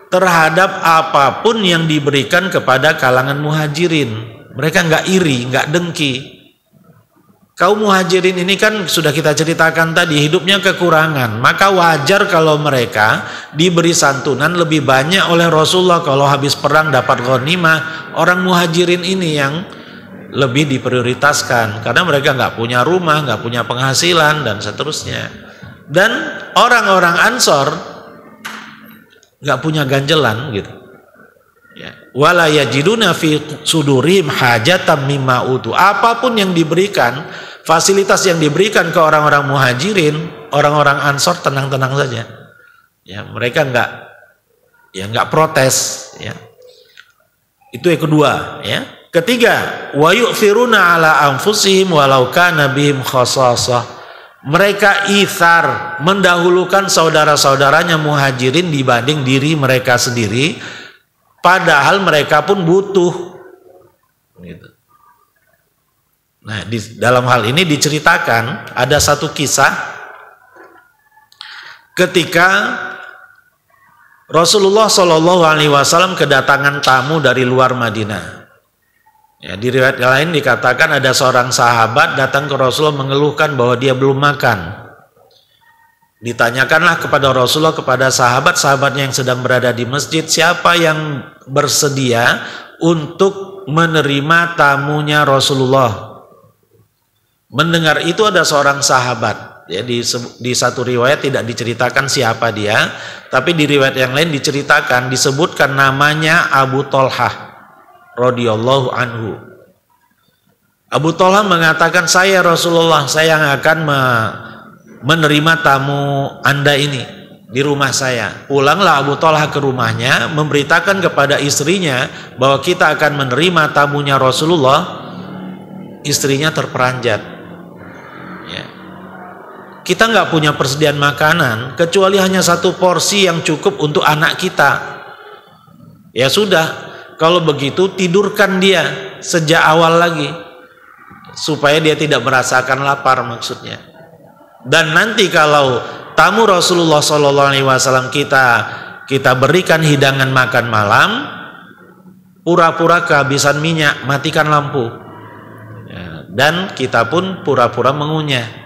terhadap apapun yang diberikan kepada kalangan muhajirin. Mereka nggak iri, nggak dengki. Kaum muhajirin ini kan sudah kita ceritakan tadi, hidupnya kekurangan. Maka wajar kalau mereka diberi santunan lebih banyak oleh Rasulullah. Kalau habis perang dapat ghanimah, orang muhajirin ini yang lebih diprioritaskan. Karena mereka nggak punya rumah, nggak punya penghasilan, dan seterusnya. Dan orang-orang Ansor nggak punya ganjelan gitu. Ya. Wala yajiduna fi sudurihim hajatam mimma utu. Apapun yang diberikan fasilitas yang diberikan ke orang-orang muhajirin, orang-orang ansor tenang-tenang saja. Ya, mereka nggak protes. Ya. Itu yang kedua. Ya. Ketiga, wa yu'thiruna ala anfusihim walau kana bihim khasasah. Mereka ithar, mendahulukan saudara-saudaranya muhajirin dibanding diri mereka sendiri, padahal mereka pun butuh. Gitu. Nah, dalam hal ini diceritakan ada satu kisah ketika Rasulullah Shallallahu Alaihi Wasallam kedatangan tamu dari luar Madinah. Ya, di riwayat lain dikatakan ada seorang sahabat datang ke Rasulullah mengeluhkan bahwa dia belum makan. Ditanyakanlah kepada Rasulullah, kepada sahabat-sahabatnya yang sedang berada di masjid, siapa yang bersedia untuk menerima tamunya Rasulullah. Mendengar itu ada seorang sahabat. Ya, di satu riwayat tidak diceritakan siapa dia, tapi di riwayat yang lain diceritakan, disebutkan namanya Abu Tolhah radhiyallahu anhu. Abu Tolhah mengatakan, saya Rasulullah, saya yang akan menerima tamu Anda ini di rumah saya. Pulanglah Abu Tolhah ke rumahnya, memberitakan kepada istrinya bahwa kita akan menerima tamunya Rasulullah. Istrinya terperanjat. Ya. Kita nggak punya persediaan makanan kecuali hanya satu porsi yang cukup untuk anak kita. Ya sudah, kalau begitu tidurkan dia sejak awal lagi supaya dia tidak merasakan lapar maksudnya. Dan nanti kalau tamu Rasulullah SAW kita berikan hidangan makan malam, pura-pura kehabisan minyak, matikan lampu. Ya, dan kita pun pura-pura mengunyah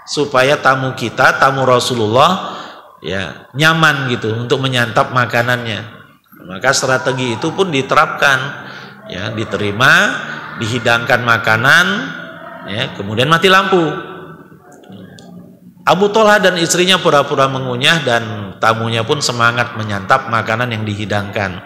supaya tamu kita, tamu Rasulullah ya nyaman gitu untuk menyantap makanannya. Maka strategi itu pun diterapkan, ya, diterima, dihidangkan makanan, ya, kemudian mati lampu. Abu Tolhah dan istrinya pura-pura mengunyah dan tamunya pun semangat menyantap makanan yang dihidangkan.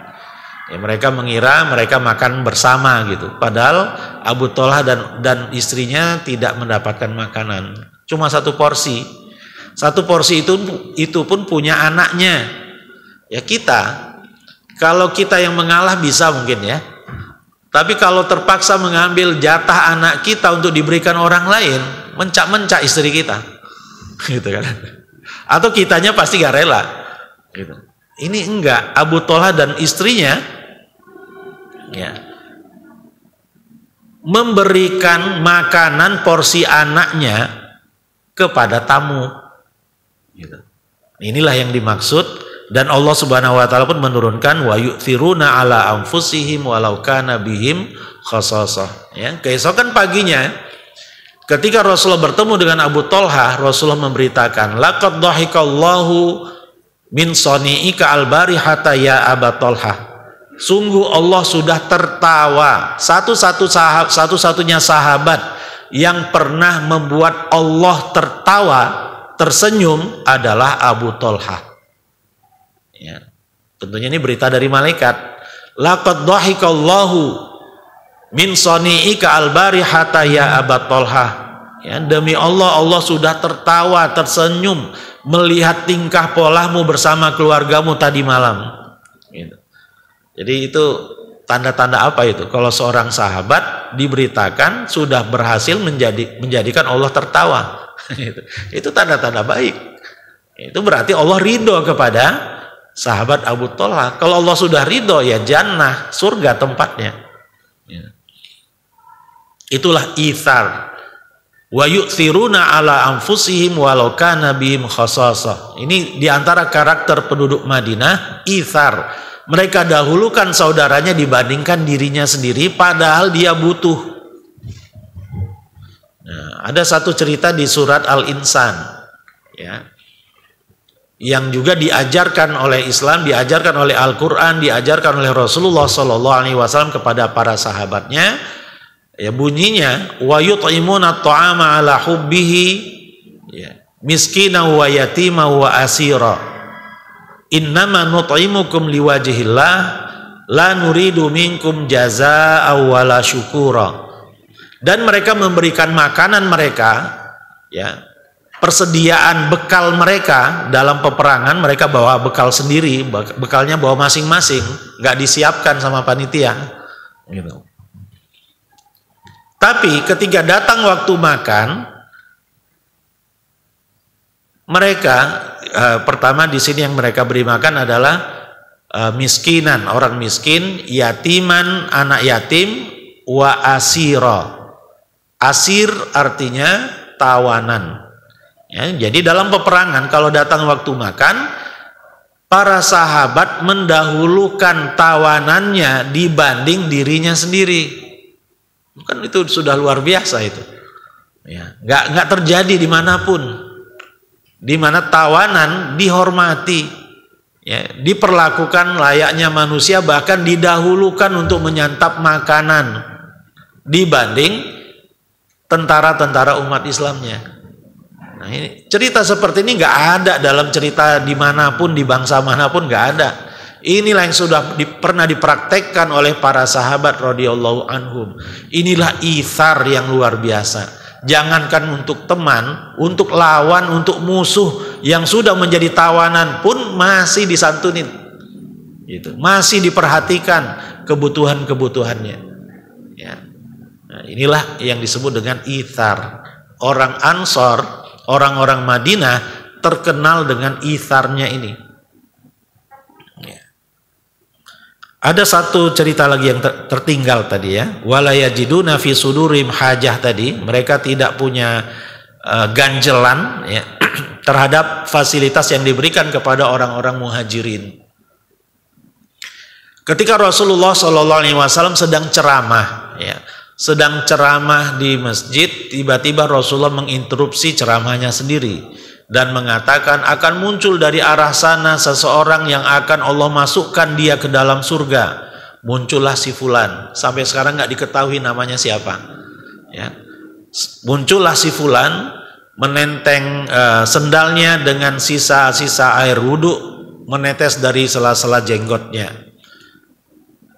Ya, mereka mengira mereka makan bersama gitu, padahal Abu Tolhah dan istrinya tidak mendapatkan makanan, cuma satu porsi. Satu porsi itu pun punya anaknya. Ya kita. Kalau kita yang mengalah bisa mungkin ya. Tapi kalau terpaksa mengambil jatah anak kita untuk diberikan orang lain, mencak-mencak istri kita. Gitu kan. Atau kitanya pasti gak rela. Gitu. Ini enggak. Abu Tolhah dan istrinya ya, memberikan makanan porsi anaknya kepada tamu. Gitu. Inilah yang dimaksud. Dan Allah Subhanahu wa taala pun menurunkan wa yu'thiruna ala anfusihim walau kana bihim khasasah. Ya, keesokan paginya ketika Rasulullah bertemu dengan Abu Tolhah, Rasulullah memberitakan, laqad dhahikallahu min sani'ika al-barihata ya Aba Tolhah. Sungguh Allah sudah tertawa. Satu-satunya sahabat yang pernah membuat Allah tertawa, tersenyum adalah Abu Tolhah. Ya, tentunya ini berita dari malaikat. Laqad dhahikallahu min sani'ika al-barihata ya Aba Tolhah. Ya, demi Allah, Allah sudah tertawa, tersenyum melihat tingkah polamu bersama keluargamu tadi malam. Gitu. Jadi itu tanda-tanda apa itu? Kalau seorang sahabat diberitakan sudah berhasil menjadikan Allah tertawa. Itu tanda-tanda baik. Itu berarti Allah ridho kepada sahabat Abu Tolhah. Kalau Allah sudah ridho ya jannah, surga tempatnya. Ya. Itulah ithar. Wa yu'thiruna ala anfusihim walau kana bihim khasasah. Ini diantara karakter penduduk Madinah, ithar. Mereka dahulukan saudaranya dibandingkan dirinya sendiri padahal dia butuh. Nah, ada satu cerita di surat Al-Insan, ya, yang juga diajarkan oleh Islam, diajarkan oleh Al-Quran, diajarkan oleh Rasulullah SAW kepada para sahabatnya. Ya, bunyinya wa yut'imuna at'ama ala hubbihi, ya, miskina wa yatima wa asira. Innama nut'imukum liwajhillah la nuridu minkum jazaa'a wala syukura. Dan mereka memberikan makanan mereka, ya, persediaan bekal mereka dalam peperangan, mereka bawa bekal sendiri, bekalnya bawa masing-masing, nggak disiapkan sama panitia, gitu. Tapi ketika datang waktu makan, mereka pertama di sini yang mereka beri makan adalah miskinan, orang miskin, yatiman, anak yatim, wa asira. Asir artinya tawanan. Ya, jadi dalam peperangan kalau datang waktu makan, para sahabat mendahulukan tawanannya dibanding dirinya sendiri. Kan itu sudah luar biasa itu. Ya, nggak terjadi dimanapun, di mana tawanan dihormati, ya, diperlakukan layaknya manusia, bahkan didahulukan untuk menyantap makanan dibanding tentara-tentara umat Islamnya. Nah, ini cerita seperti ini nggak ada dalam cerita dimanapun, di bangsa manapun nggak ada. Inilah yang sudah pernah dipraktekkan oleh para sahabat radhiyallahu anhum. Inilah ithar yang luar biasa. Jangankan untuk teman, untuk lawan, untuk musuh yang sudah menjadi tawanan pun masih disantunin, gitu. Masih diperhatikan kebutuhan-kebutuhannya. Ya. Nah, inilah yang disebut dengan ithar. Orang Ansor, orang-orang Madinah terkenal dengan itharnya ini. Ya. Ada satu cerita lagi yang tertinggal tadi, ya. Wala yajiduna fi sudurim hajah tadi, mereka tidak punya ganjelan, ya, terhadap fasilitas yang diberikan kepada orang-orang muhajirin. Ketika Rasulullah SAW sedang ceramah, ya, sedang ceramah di masjid, tiba-tiba Rasulullah menginterupsi ceramahnya sendiri dan mengatakan akan muncul dari arah sana seseorang yang akan Allah masukkan dia ke dalam surga. Muncullah si fulan, sampai sekarang nggak diketahui namanya siapa, ya. Muncullah si fulan, menenteng sendalnya dengan sisa-sisa air wudhu menetes dari sela-sela jenggotnya.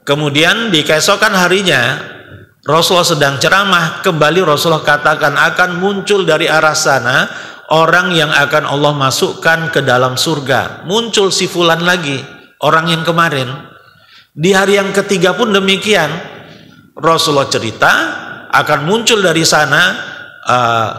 Kemudian di keesokan harinya Rasulullah sedang ceramah, kembali Rasulullah katakan akan muncul dari arah sana orang yang akan Allah masukkan ke dalam surga. Muncul si fulan lagi, orang yang kemarin. Di hari yang ketiga pun demikian. Rasulullah cerita akan muncul dari sana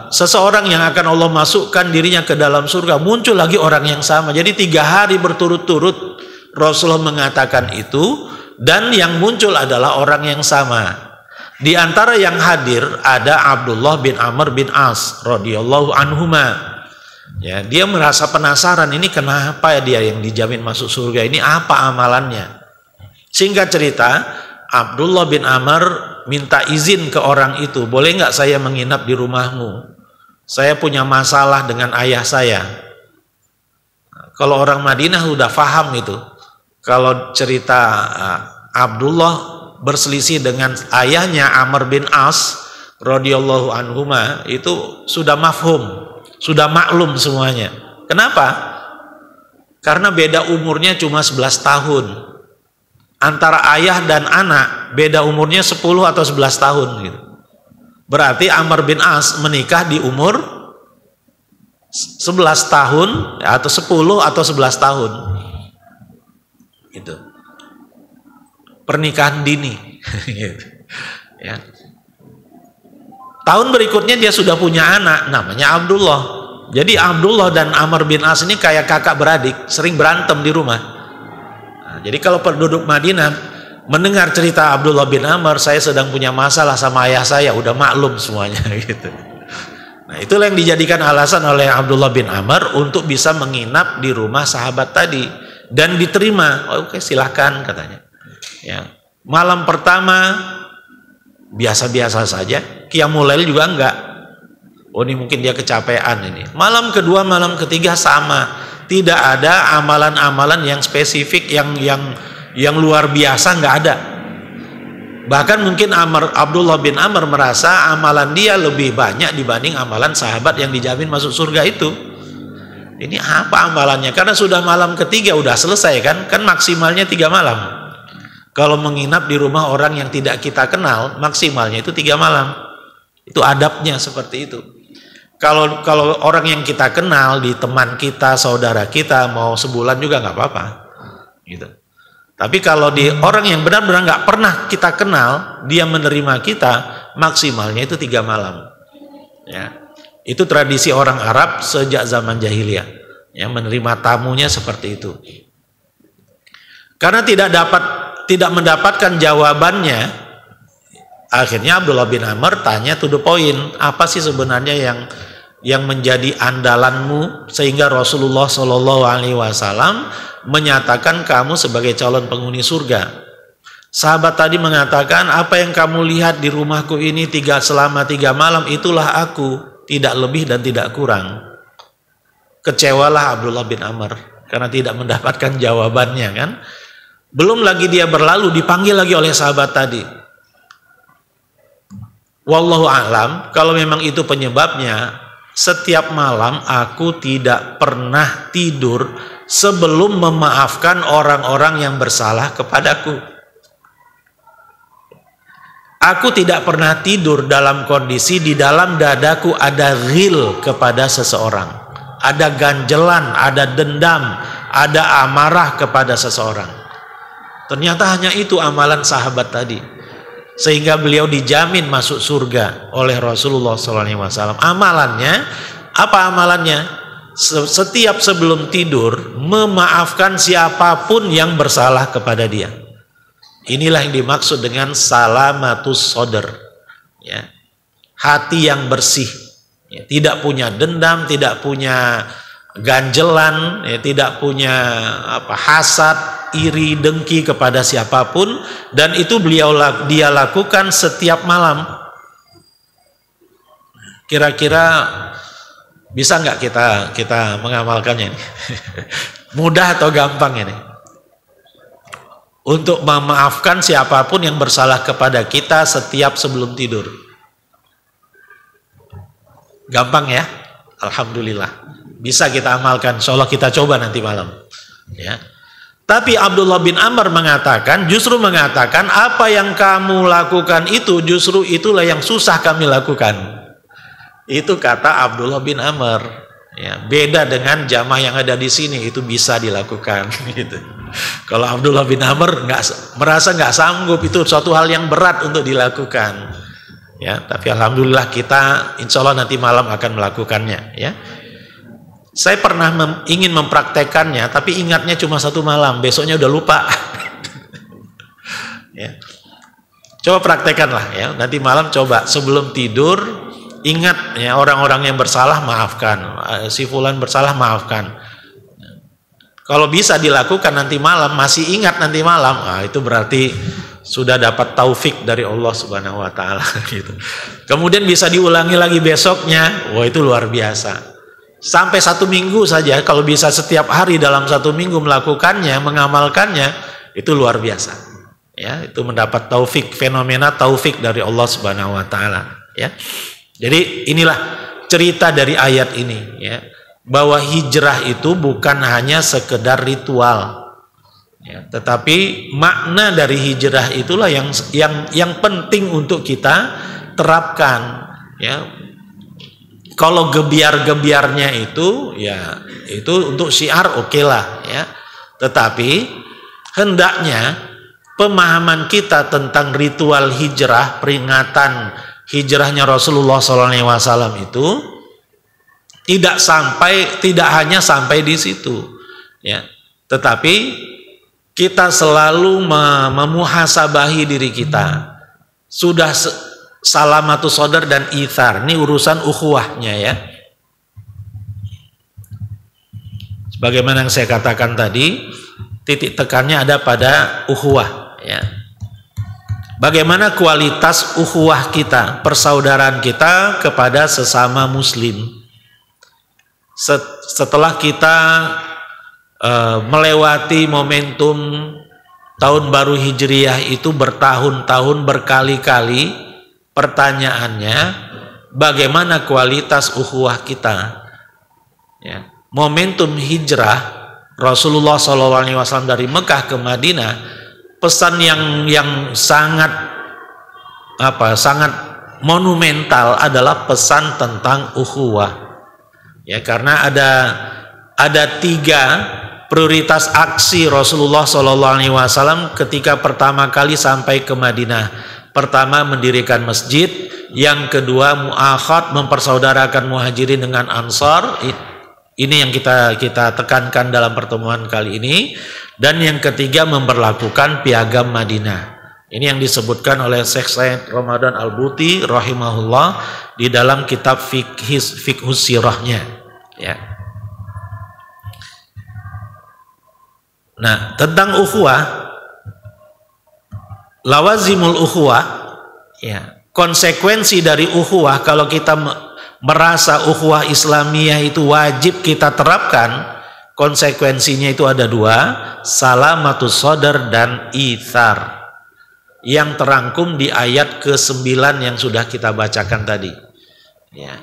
seseorang yang akan Allah masukkan dirinya ke dalam surga. Muncul lagi orang yang sama. Jadi 3 hari berturut-turut Rasulullah mengatakan itu, dan yang muncul adalah orang yang sama. Di antara yang hadir ada Abdullah bin Amr bin As radhiyallahu anhuma. Ya, dia merasa penasaran, ini kenapa ya dia yang dijamin masuk surga ini, apa amalannya? Singkat cerita, Abdullah bin Amr minta izin ke orang itu, boleh nggak saya menginap di rumahmu? Saya punya masalah dengan ayah saya. Kalau orang Madinah udah paham itu. Kalau cerita Abdullah berselisih dengan ayahnya Amr bin As radhiyallahu anhuma, itu sudah mafhum, sudah maklum semuanya. Kenapa? Karena beda umurnya cuma 11 tahun. Antara ayah dan anak beda umurnya 10 atau 11 tahun gitu. Berarti Amr bin As menikah di umur 11 tahun atau 10 atau 11 tahun. Gitu. Pernikahan dini. Gitu. Ya. Tahun berikutnya dia sudah punya anak namanya Abdullah. Jadi Abdullah dan Amr bin As ini kayak kakak beradik, sering berantem di rumah. Nah, jadi kalau penduduk Madinah mendengar cerita Abdullah bin Amr, saya sedang punya masalah sama ayah saya, udah maklum semuanya gitu. Nah, itulah yang dijadikan alasan oleh Abdullah bin Amr untuk bisa menginap di rumah sahabat tadi dan diterima. Oke, silahkan katanya. Ya, malam pertama biasa-biasa saja, qiyamul lail juga enggak. Oh, ini mungkin dia kecapean ini. Malam kedua, malam ketiga sama. Tidak ada amalan-amalan yang spesifik yang luar biasa, enggak ada. Bahkan mungkin Abdullah bin Amr merasa amalan dia lebih banyak dibanding amalan sahabat yang dijamin masuk surga itu. Ini apa amalannya? Karena sudah malam ketiga udah selesai kan? Kan maksimalnya 3 malam. Kalau menginap di rumah orang yang tidak kita kenal, maksimalnya itu 3 malam. Itu adabnya seperti itu. Kalau orang yang kita kenal, di teman kita, saudara kita, mau sebulan juga nggak apa-apa, gitu. Tapi kalau di orang yang benar-benar nggak pernah kita kenal, dia menerima kita, maksimalnya itu 3 malam. Ya, itu tradisi orang Arab sejak zaman jahiliyah. Ya, menerima tamunya seperti itu. Karena tidak mendapatkan jawabannya, akhirnya Abdullah bin Amr tanya to the point, apa sih sebenarnya yang menjadi andalanmu sehingga Rasulullah Shallallahu Alaihi Wasallam menyatakan kamu sebagai calon penghuni surga. Sahabat tadi mengatakan, apa yang kamu lihat di rumahku ini selama 3 malam itulah aku, tidak lebih dan tidak kurang. Kecewalah Abdullah bin Amr karena tidak mendapatkan jawabannya kan. Belum lagi dia berlalu, dipanggil lagi oleh sahabat tadi. Wallahu a'lam, kalau memang itu penyebabnya, setiap malam aku tidak pernah tidur sebelum memaafkan orang-orang yang bersalah kepadaku. Aku tidak pernah tidur dalam kondisi di dalam dadaku ada ghil kepada seseorang, ada ganjelan, ada dendam, ada amarah kepada seseorang. Ternyata hanya itu amalan sahabat tadi, sehingga beliau dijamin masuk surga oleh Rasulullah SAW. Amalannya, apa amalannya? Setiap sebelum tidur memaafkan siapapun yang bersalah kepada dia. Inilah yang dimaksud dengan salamatus sodr, ya, hati yang bersih, ya, tidak punya dendam, tidak punya ganjelan, ya, tidak punya hasad, iri, dengki kepada siapapun, dan itu dia lakukan setiap malam. Kira-kira bisa nggak kita mengamalkannya ini? Mudah atau gampang ini? Untuk memaafkan siapapun yang bersalah kepada kita setiap sebelum tidur. Gampang ya? Alhamdulillah. Bisa kita amalkan. Insyaallah kita coba nanti malam. Ya. Tapi Abdullah bin Amr justru mengatakan apa yang kamu lakukan itu justru itulah yang susah kami lakukan. Itu kata Abdullah bin Amr. Ya, beda dengan jamaah yang ada di sini, itu bisa dilakukan. Gitu. Kalau Abdullah bin Amr merasa nggak sanggup, itu suatu hal yang berat untuk dilakukan. Ya, tapi alhamdulillah kita insya Allah nanti malam akan melakukannya. Ya. Saya pernah ingin mempraktekannya, tapi ingatnya cuma 1 malam, besoknya udah lupa. Ya. Coba praktekanlah ya, nanti malam coba sebelum tidur ingat ya, orang-orang yang bersalah maafkan, si fulan bersalah maafkan. Kalau bisa dilakukan nanti malam, masih ingat nanti malam, itu berarti sudah dapat taufik dari Allah Subhanahu wa taala gitu. Kemudian bisa diulangi lagi besoknya, wah itu luar biasa. Sampai 1 minggu saja, kalau bisa setiap hari dalam 1 minggu melakukannya, mengamalkannya, itu luar biasa. Ya, itu mendapat taufik, fenomena taufik dari Allah Subhanahu wa taala, ya. Jadi inilah cerita dari ayat ini, ya, bahwa hijrah itu bukan hanya sekedar ritual, ya, tetapi makna dari hijrah itulah yang penting untuk kita terapkan. Ya, kalau gebiar-gebiarnya itu, ya itu untuk syiar oke lah, ya. Tetapi hendaknya pemahaman kita tentang ritual hijrah, peringatan hijrahnya Rasulullah SAW itu tidak hanya sampai di situ, ya. Tetapi kita selalu memuhasabahi diri kita. Sudah salamatus sodar dan ithar, ini urusan ukhuwahnya ya. Sebagaimana yang saya katakan tadi, titik tekannya ada pada ukhuwah ya. Bagaimana kualitas ukhuwah kita, persaudaraan kita kepada sesama muslim. Setelah kita melewati momentum tahun baru Hijriyah itu bertahun-tahun, berkali-kali, pertanyaannya bagaimana kualitas ukhuwah kita ya. Momentum hijrah Rasulullah SAW dari Mekah ke Madinah, pesan yang sangat monumental adalah pesan tentang ukhuwah. Ya, karena ada 3 prioritas aksi Rasulullah SAW ketika pertama kali sampai ke Madinah. Pertama, mendirikan masjid. Yang kedua, muakhad, mempersaudarakan muhajirin dengan ansar. Ini yang kita tekankan dalam pertemuan kali ini. Dan yang ketiga, memperlakukan piagam Madinah. Ini yang disebutkan oleh Syekh Said Ramadan Al-Buti rahimahullah di dalam kitab Fiqhus Sirahnya. Ya. Nah, tentang ukhuwah, lawazimul ukhuwah, ya, konsekuensi dari ukhuwah, kalau kita merasa ukhuwah Islamiyah itu wajib kita terapkan, konsekuensinya itu ada 2, salamatus sadar dan itsar, yang terangkum di ayat ke-9 yang sudah kita bacakan tadi. Ya.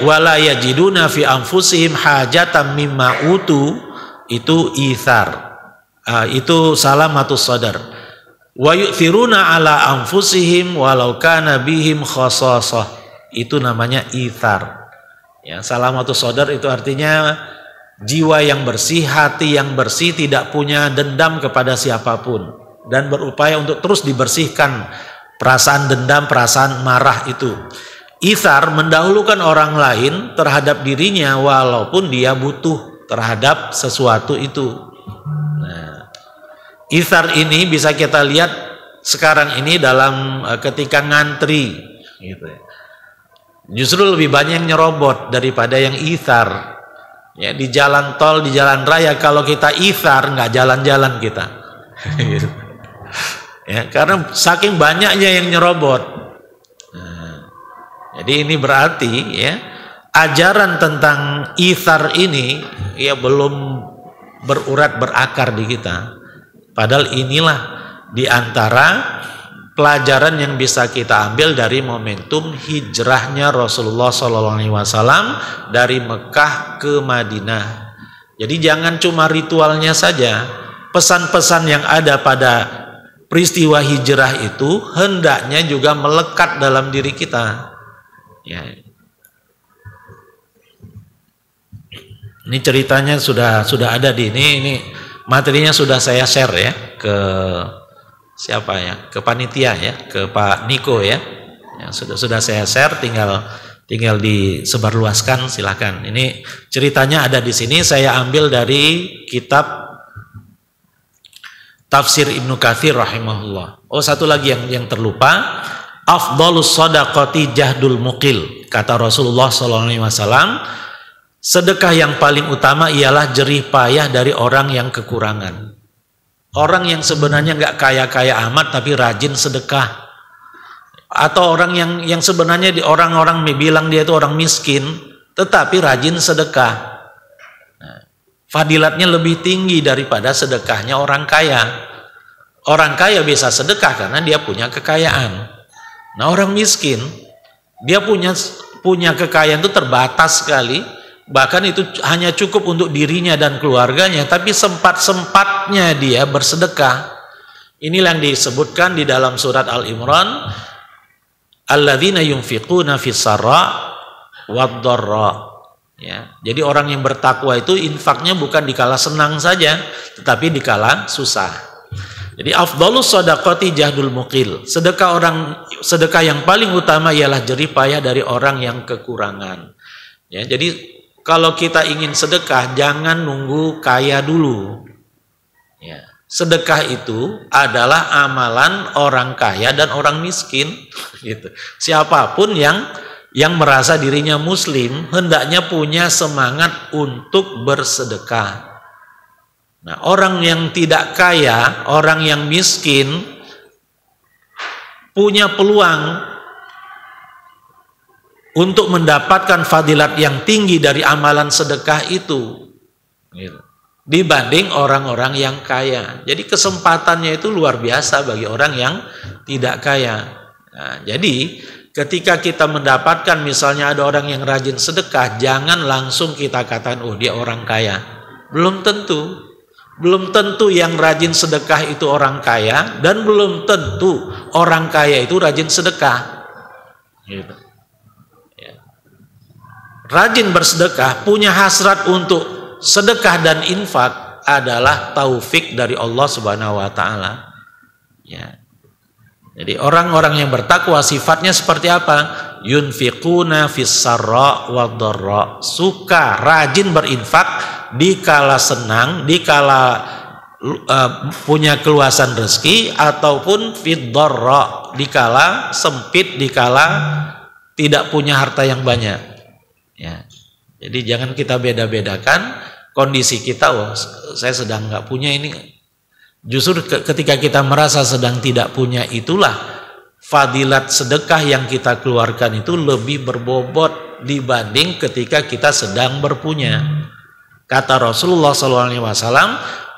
Wala yajiduna fi anfusihim hajatan mimma utu, itu itsar. Itu salamatus sadar. Wa yu'thiruna ala anfusihim walau kana bihim khasasah, itu namanya itsar. Ya, salamatus sadar itu artinya jiwa yang bersih, hati yang bersih, tidak punya dendam kepada siapapun dan berupaya untuk terus dibersihkan perasaan dendam, perasaan marah itu. Itsar mendahulukan orang lain terhadap dirinya walaupun dia butuh terhadap sesuatu itu. Nah, itsar ini bisa kita lihat sekarang ini dalam ketika ngantri gitu ya. Justru lebih banyak yang nyerobot daripada yang itsar. Ya, di jalan tol, di jalan raya, kalau kita itsar nggak jalan-jalan kita. Gitu. Ya, karena saking banyaknya yang nyerobot. Jadi ini berarti ya, ajaran tentang itsar ini ya belum berurat berakar di kita. Padahal inilah di antara pelajaran yang bisa kita ambil dari momentum hijrahnya Rasulullah SAW dari Mekah ke Madinah. Jadi jangan cuma ritualnya saja, pesan-pesan yang ada pada peristiwa hijrah itu hendaknya juga melekat dalam diri kita. Ya. Ini ceritanya sudah ada di ini materinya sudah saya share ya ke siapa ya, ke panitia ya, ke Pak Niko ya. Ya, sudah saya share, tinggal disebarluaskan, silakan. Ini ceritanya ada di sini, saya ambil dari kitab Tafsir Ibnu Katsir rahimahullah. Oh, satu lagi yang terlupa. Afdhalus shadaqati jahdul muqil, kata Rasulullah SAW, sedekah yang paling utama ialah jerih payah dari orang yang kekurangan. Orang yang sebenarnya nggak kaya-kaya amat tapi rajin sedekah, atau orang yang sebenarnya orang-orang bilang dia itu orang miskin tetapi rajin sedekah. Nah, fadilatnya lebih tinggi daripada sedekahnya orang kaya. Orang kaya bisa sedekah karena dia punya kekayaan. Nah, orang miskin dia punya kekayaan itu terbatas sekali, bahkan itu hanya cukup untuk dirinya dan keluarganya, tapi sempat-sempatnya dia bersedekah. Inilah yang disebutkan di dalam surat Al-Imran, alladzina yunfiquna fis sarra wad dharra. Ya, jadi orang yang bertakwa itu infaknya bukan dikala senang saja, tetapi dikala susah. Jadi afdhalus shadaqati jahdul muqil. Sedekah yang paling utama ialah jerih payah dari orang yang kekurangan. Ya, jadi kalau kita ingin sedekah jangan nunggu kaya dulu. Ya, sedekah itu adalah amalan orang kaya dan orang miskin gitu. Siapapun yang merasa dirinya muslim hendaknya punya semangat untuk bersedekah. Nah, orang yang tidak kaya, orang yang miskin punya peluang untuk mendapatkan fadilat yang tinggi dari amalan sedekah itu gitu, dibanding orang-orang yang kaya. Jadi kesempatannya itu luar biasa bagi orang yang tidak kaya. Nah, jadi ketika kita mendapatkan misalnya ada orang yang rajin sedekah, jangan langsung kita katakan oh dia orang kaya. Belum tentu. Belum tentu yang rajin sedekah itu orang kaya, dan belum tentu orang kaya itu rajin sedekah. Gitu. Ya. Rajin bersedekah, punya hasrat untuk sedekah dan infak adalah taufik dari Allah Subhanahu wa taala. Ya. Jadi orang-orang yang bertakwa sifatnya seperti apa? Yunfiquna fis sarra wad dharra. Suka, rajin berinfak di kala senang, di kala punya keluasan rezeki, ataupun fid dharra, di kala sempit, di kala tidak punya harta yang banyak. Ya. Jadi jangan kita beda-bedakan kondisi kita. Oh, saya sedang nggak punya ini. Justru ketika kita merasa sedang tidak punya, itulah fadilat sedekah yang kita keluarkan itu lebih berbobot dibanding ketika kita sedang berpunya. Kata Rasulullah SAW,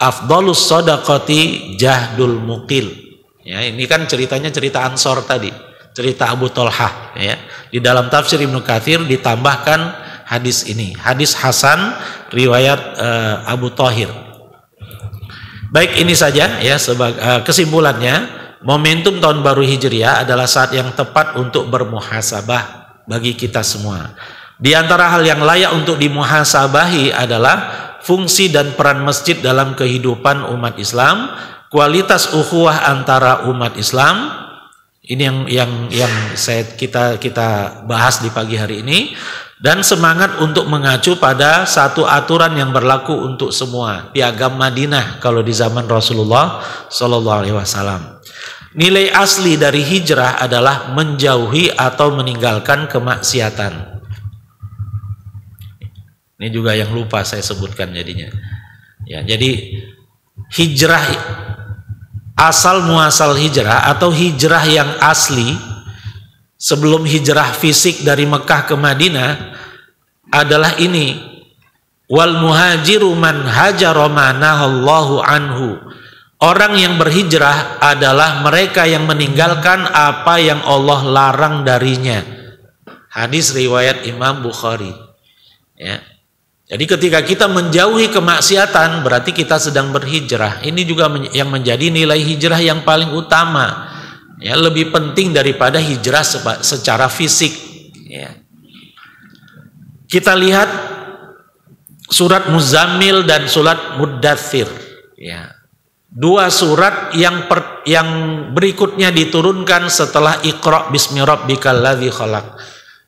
afdalus shadaqati jahdul muqil. Ya, ini kan ceritanya cerita Ansor tadi, cerita Abu Tolhah. Ya. Di dalam tafsir Ibnu Katsir ditambahkan hadis ini, hadis Hasan riwayat Abu Thahir. Baik, ini saja ya sebagai kesimpulannya. Momentum tahun baru Hijriah adalah saat yang tepat untuk bermuhasabah bagi kita semua. Di antara hal yang layak untuk dimuhasabahi adalah fungsi dan peran masjid dalam kehidupan umat Islam, kualitas ukhuwah antara umat Islam. Ini yang kita bahas di pagi hari ini, dan semangat untuk mengacu pada satu aturan yang berlaku untuk semua, piagam Madinah kalau di zaman Rasulullah SAW. Nilai asli dari hijrah adalah menjauhi atau meninggalkan kemaksiatan. Ini juga yang lupa saya sebutkan jadinya. Ya, jadi hijrah, asal muasal hijrah atau hijrah yang asli sebelum hijrah fisik dari Mekah ke Madinah adalah ini. Wal muhajiru man hajara ma nahallahu anhu. Orang yang berhijrah adalah mereka yang meninggalkan apa yang Allah larang darinya. Hadis riwayat Imam Bukhari. Ya. Jadi ketika kita menjauhi kemaksiatan berarti kita sedang berhijrah. Ini juga yang menjadi nilai hijrah yang paling utama. Ya, lebih penting daripada hijrah secara fisik. Ya. Kita lihat surat Muzammil dan surat Muddathir. Ya. Dua surat yang berikutnya diturunkan setelah Iqra bismi rabbikal ladzi khalaq.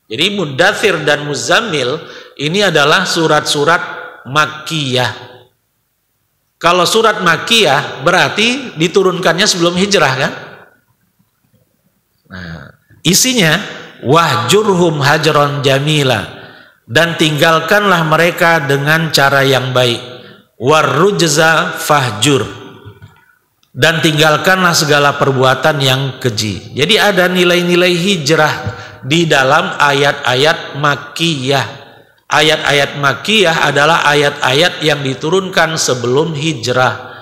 Jadi Muddathir dan Muzammil ini adalah surat-surat Makkiyah. Kalau surat Makkiyah berarti diturunkannya sebelum hijrah kan? Nah, isinya wahjurhum hajron jamila, dan tinggalkanlah mereka dengan cara yang baik. Warrujza fahjur, dan tinggalkanlah segala perbuatan yang keji. Jadi ada nilai-nilai hijrah di dalam ayat-ayat Makkiyah. Ayat-ayat Makkiyah adalah ayat-ayat yang diturunkan sebelum hijrah.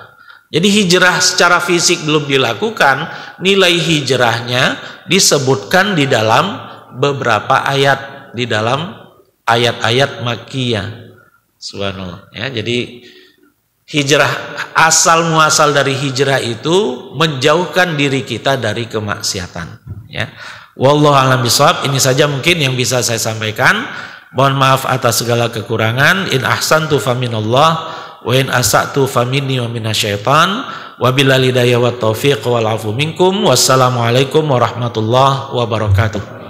Jadi hijrah secara fisik belum dilakukan, nilai hijrahnya disebutkan di dalam beberapa ayat, di dalam ayat-ayat Makkiyah. Subhanallah. Ya, jadi hijrah, asal muasal dari hijrah itu menjauhkan diri kita dari kemaksiatan. Ya. Wallahu a'lam bishawab. Ini saja mungkin yang bisa saya sampaikan. Mohon maaf atas segala kekurangan. In ahsantu faminallah wa in asa'tu faminni wa minasyaitan. Wabillahi hidayah wa taufiq wal afu minkum. Wassalamualaikum warahmatullahi wabarakatuh.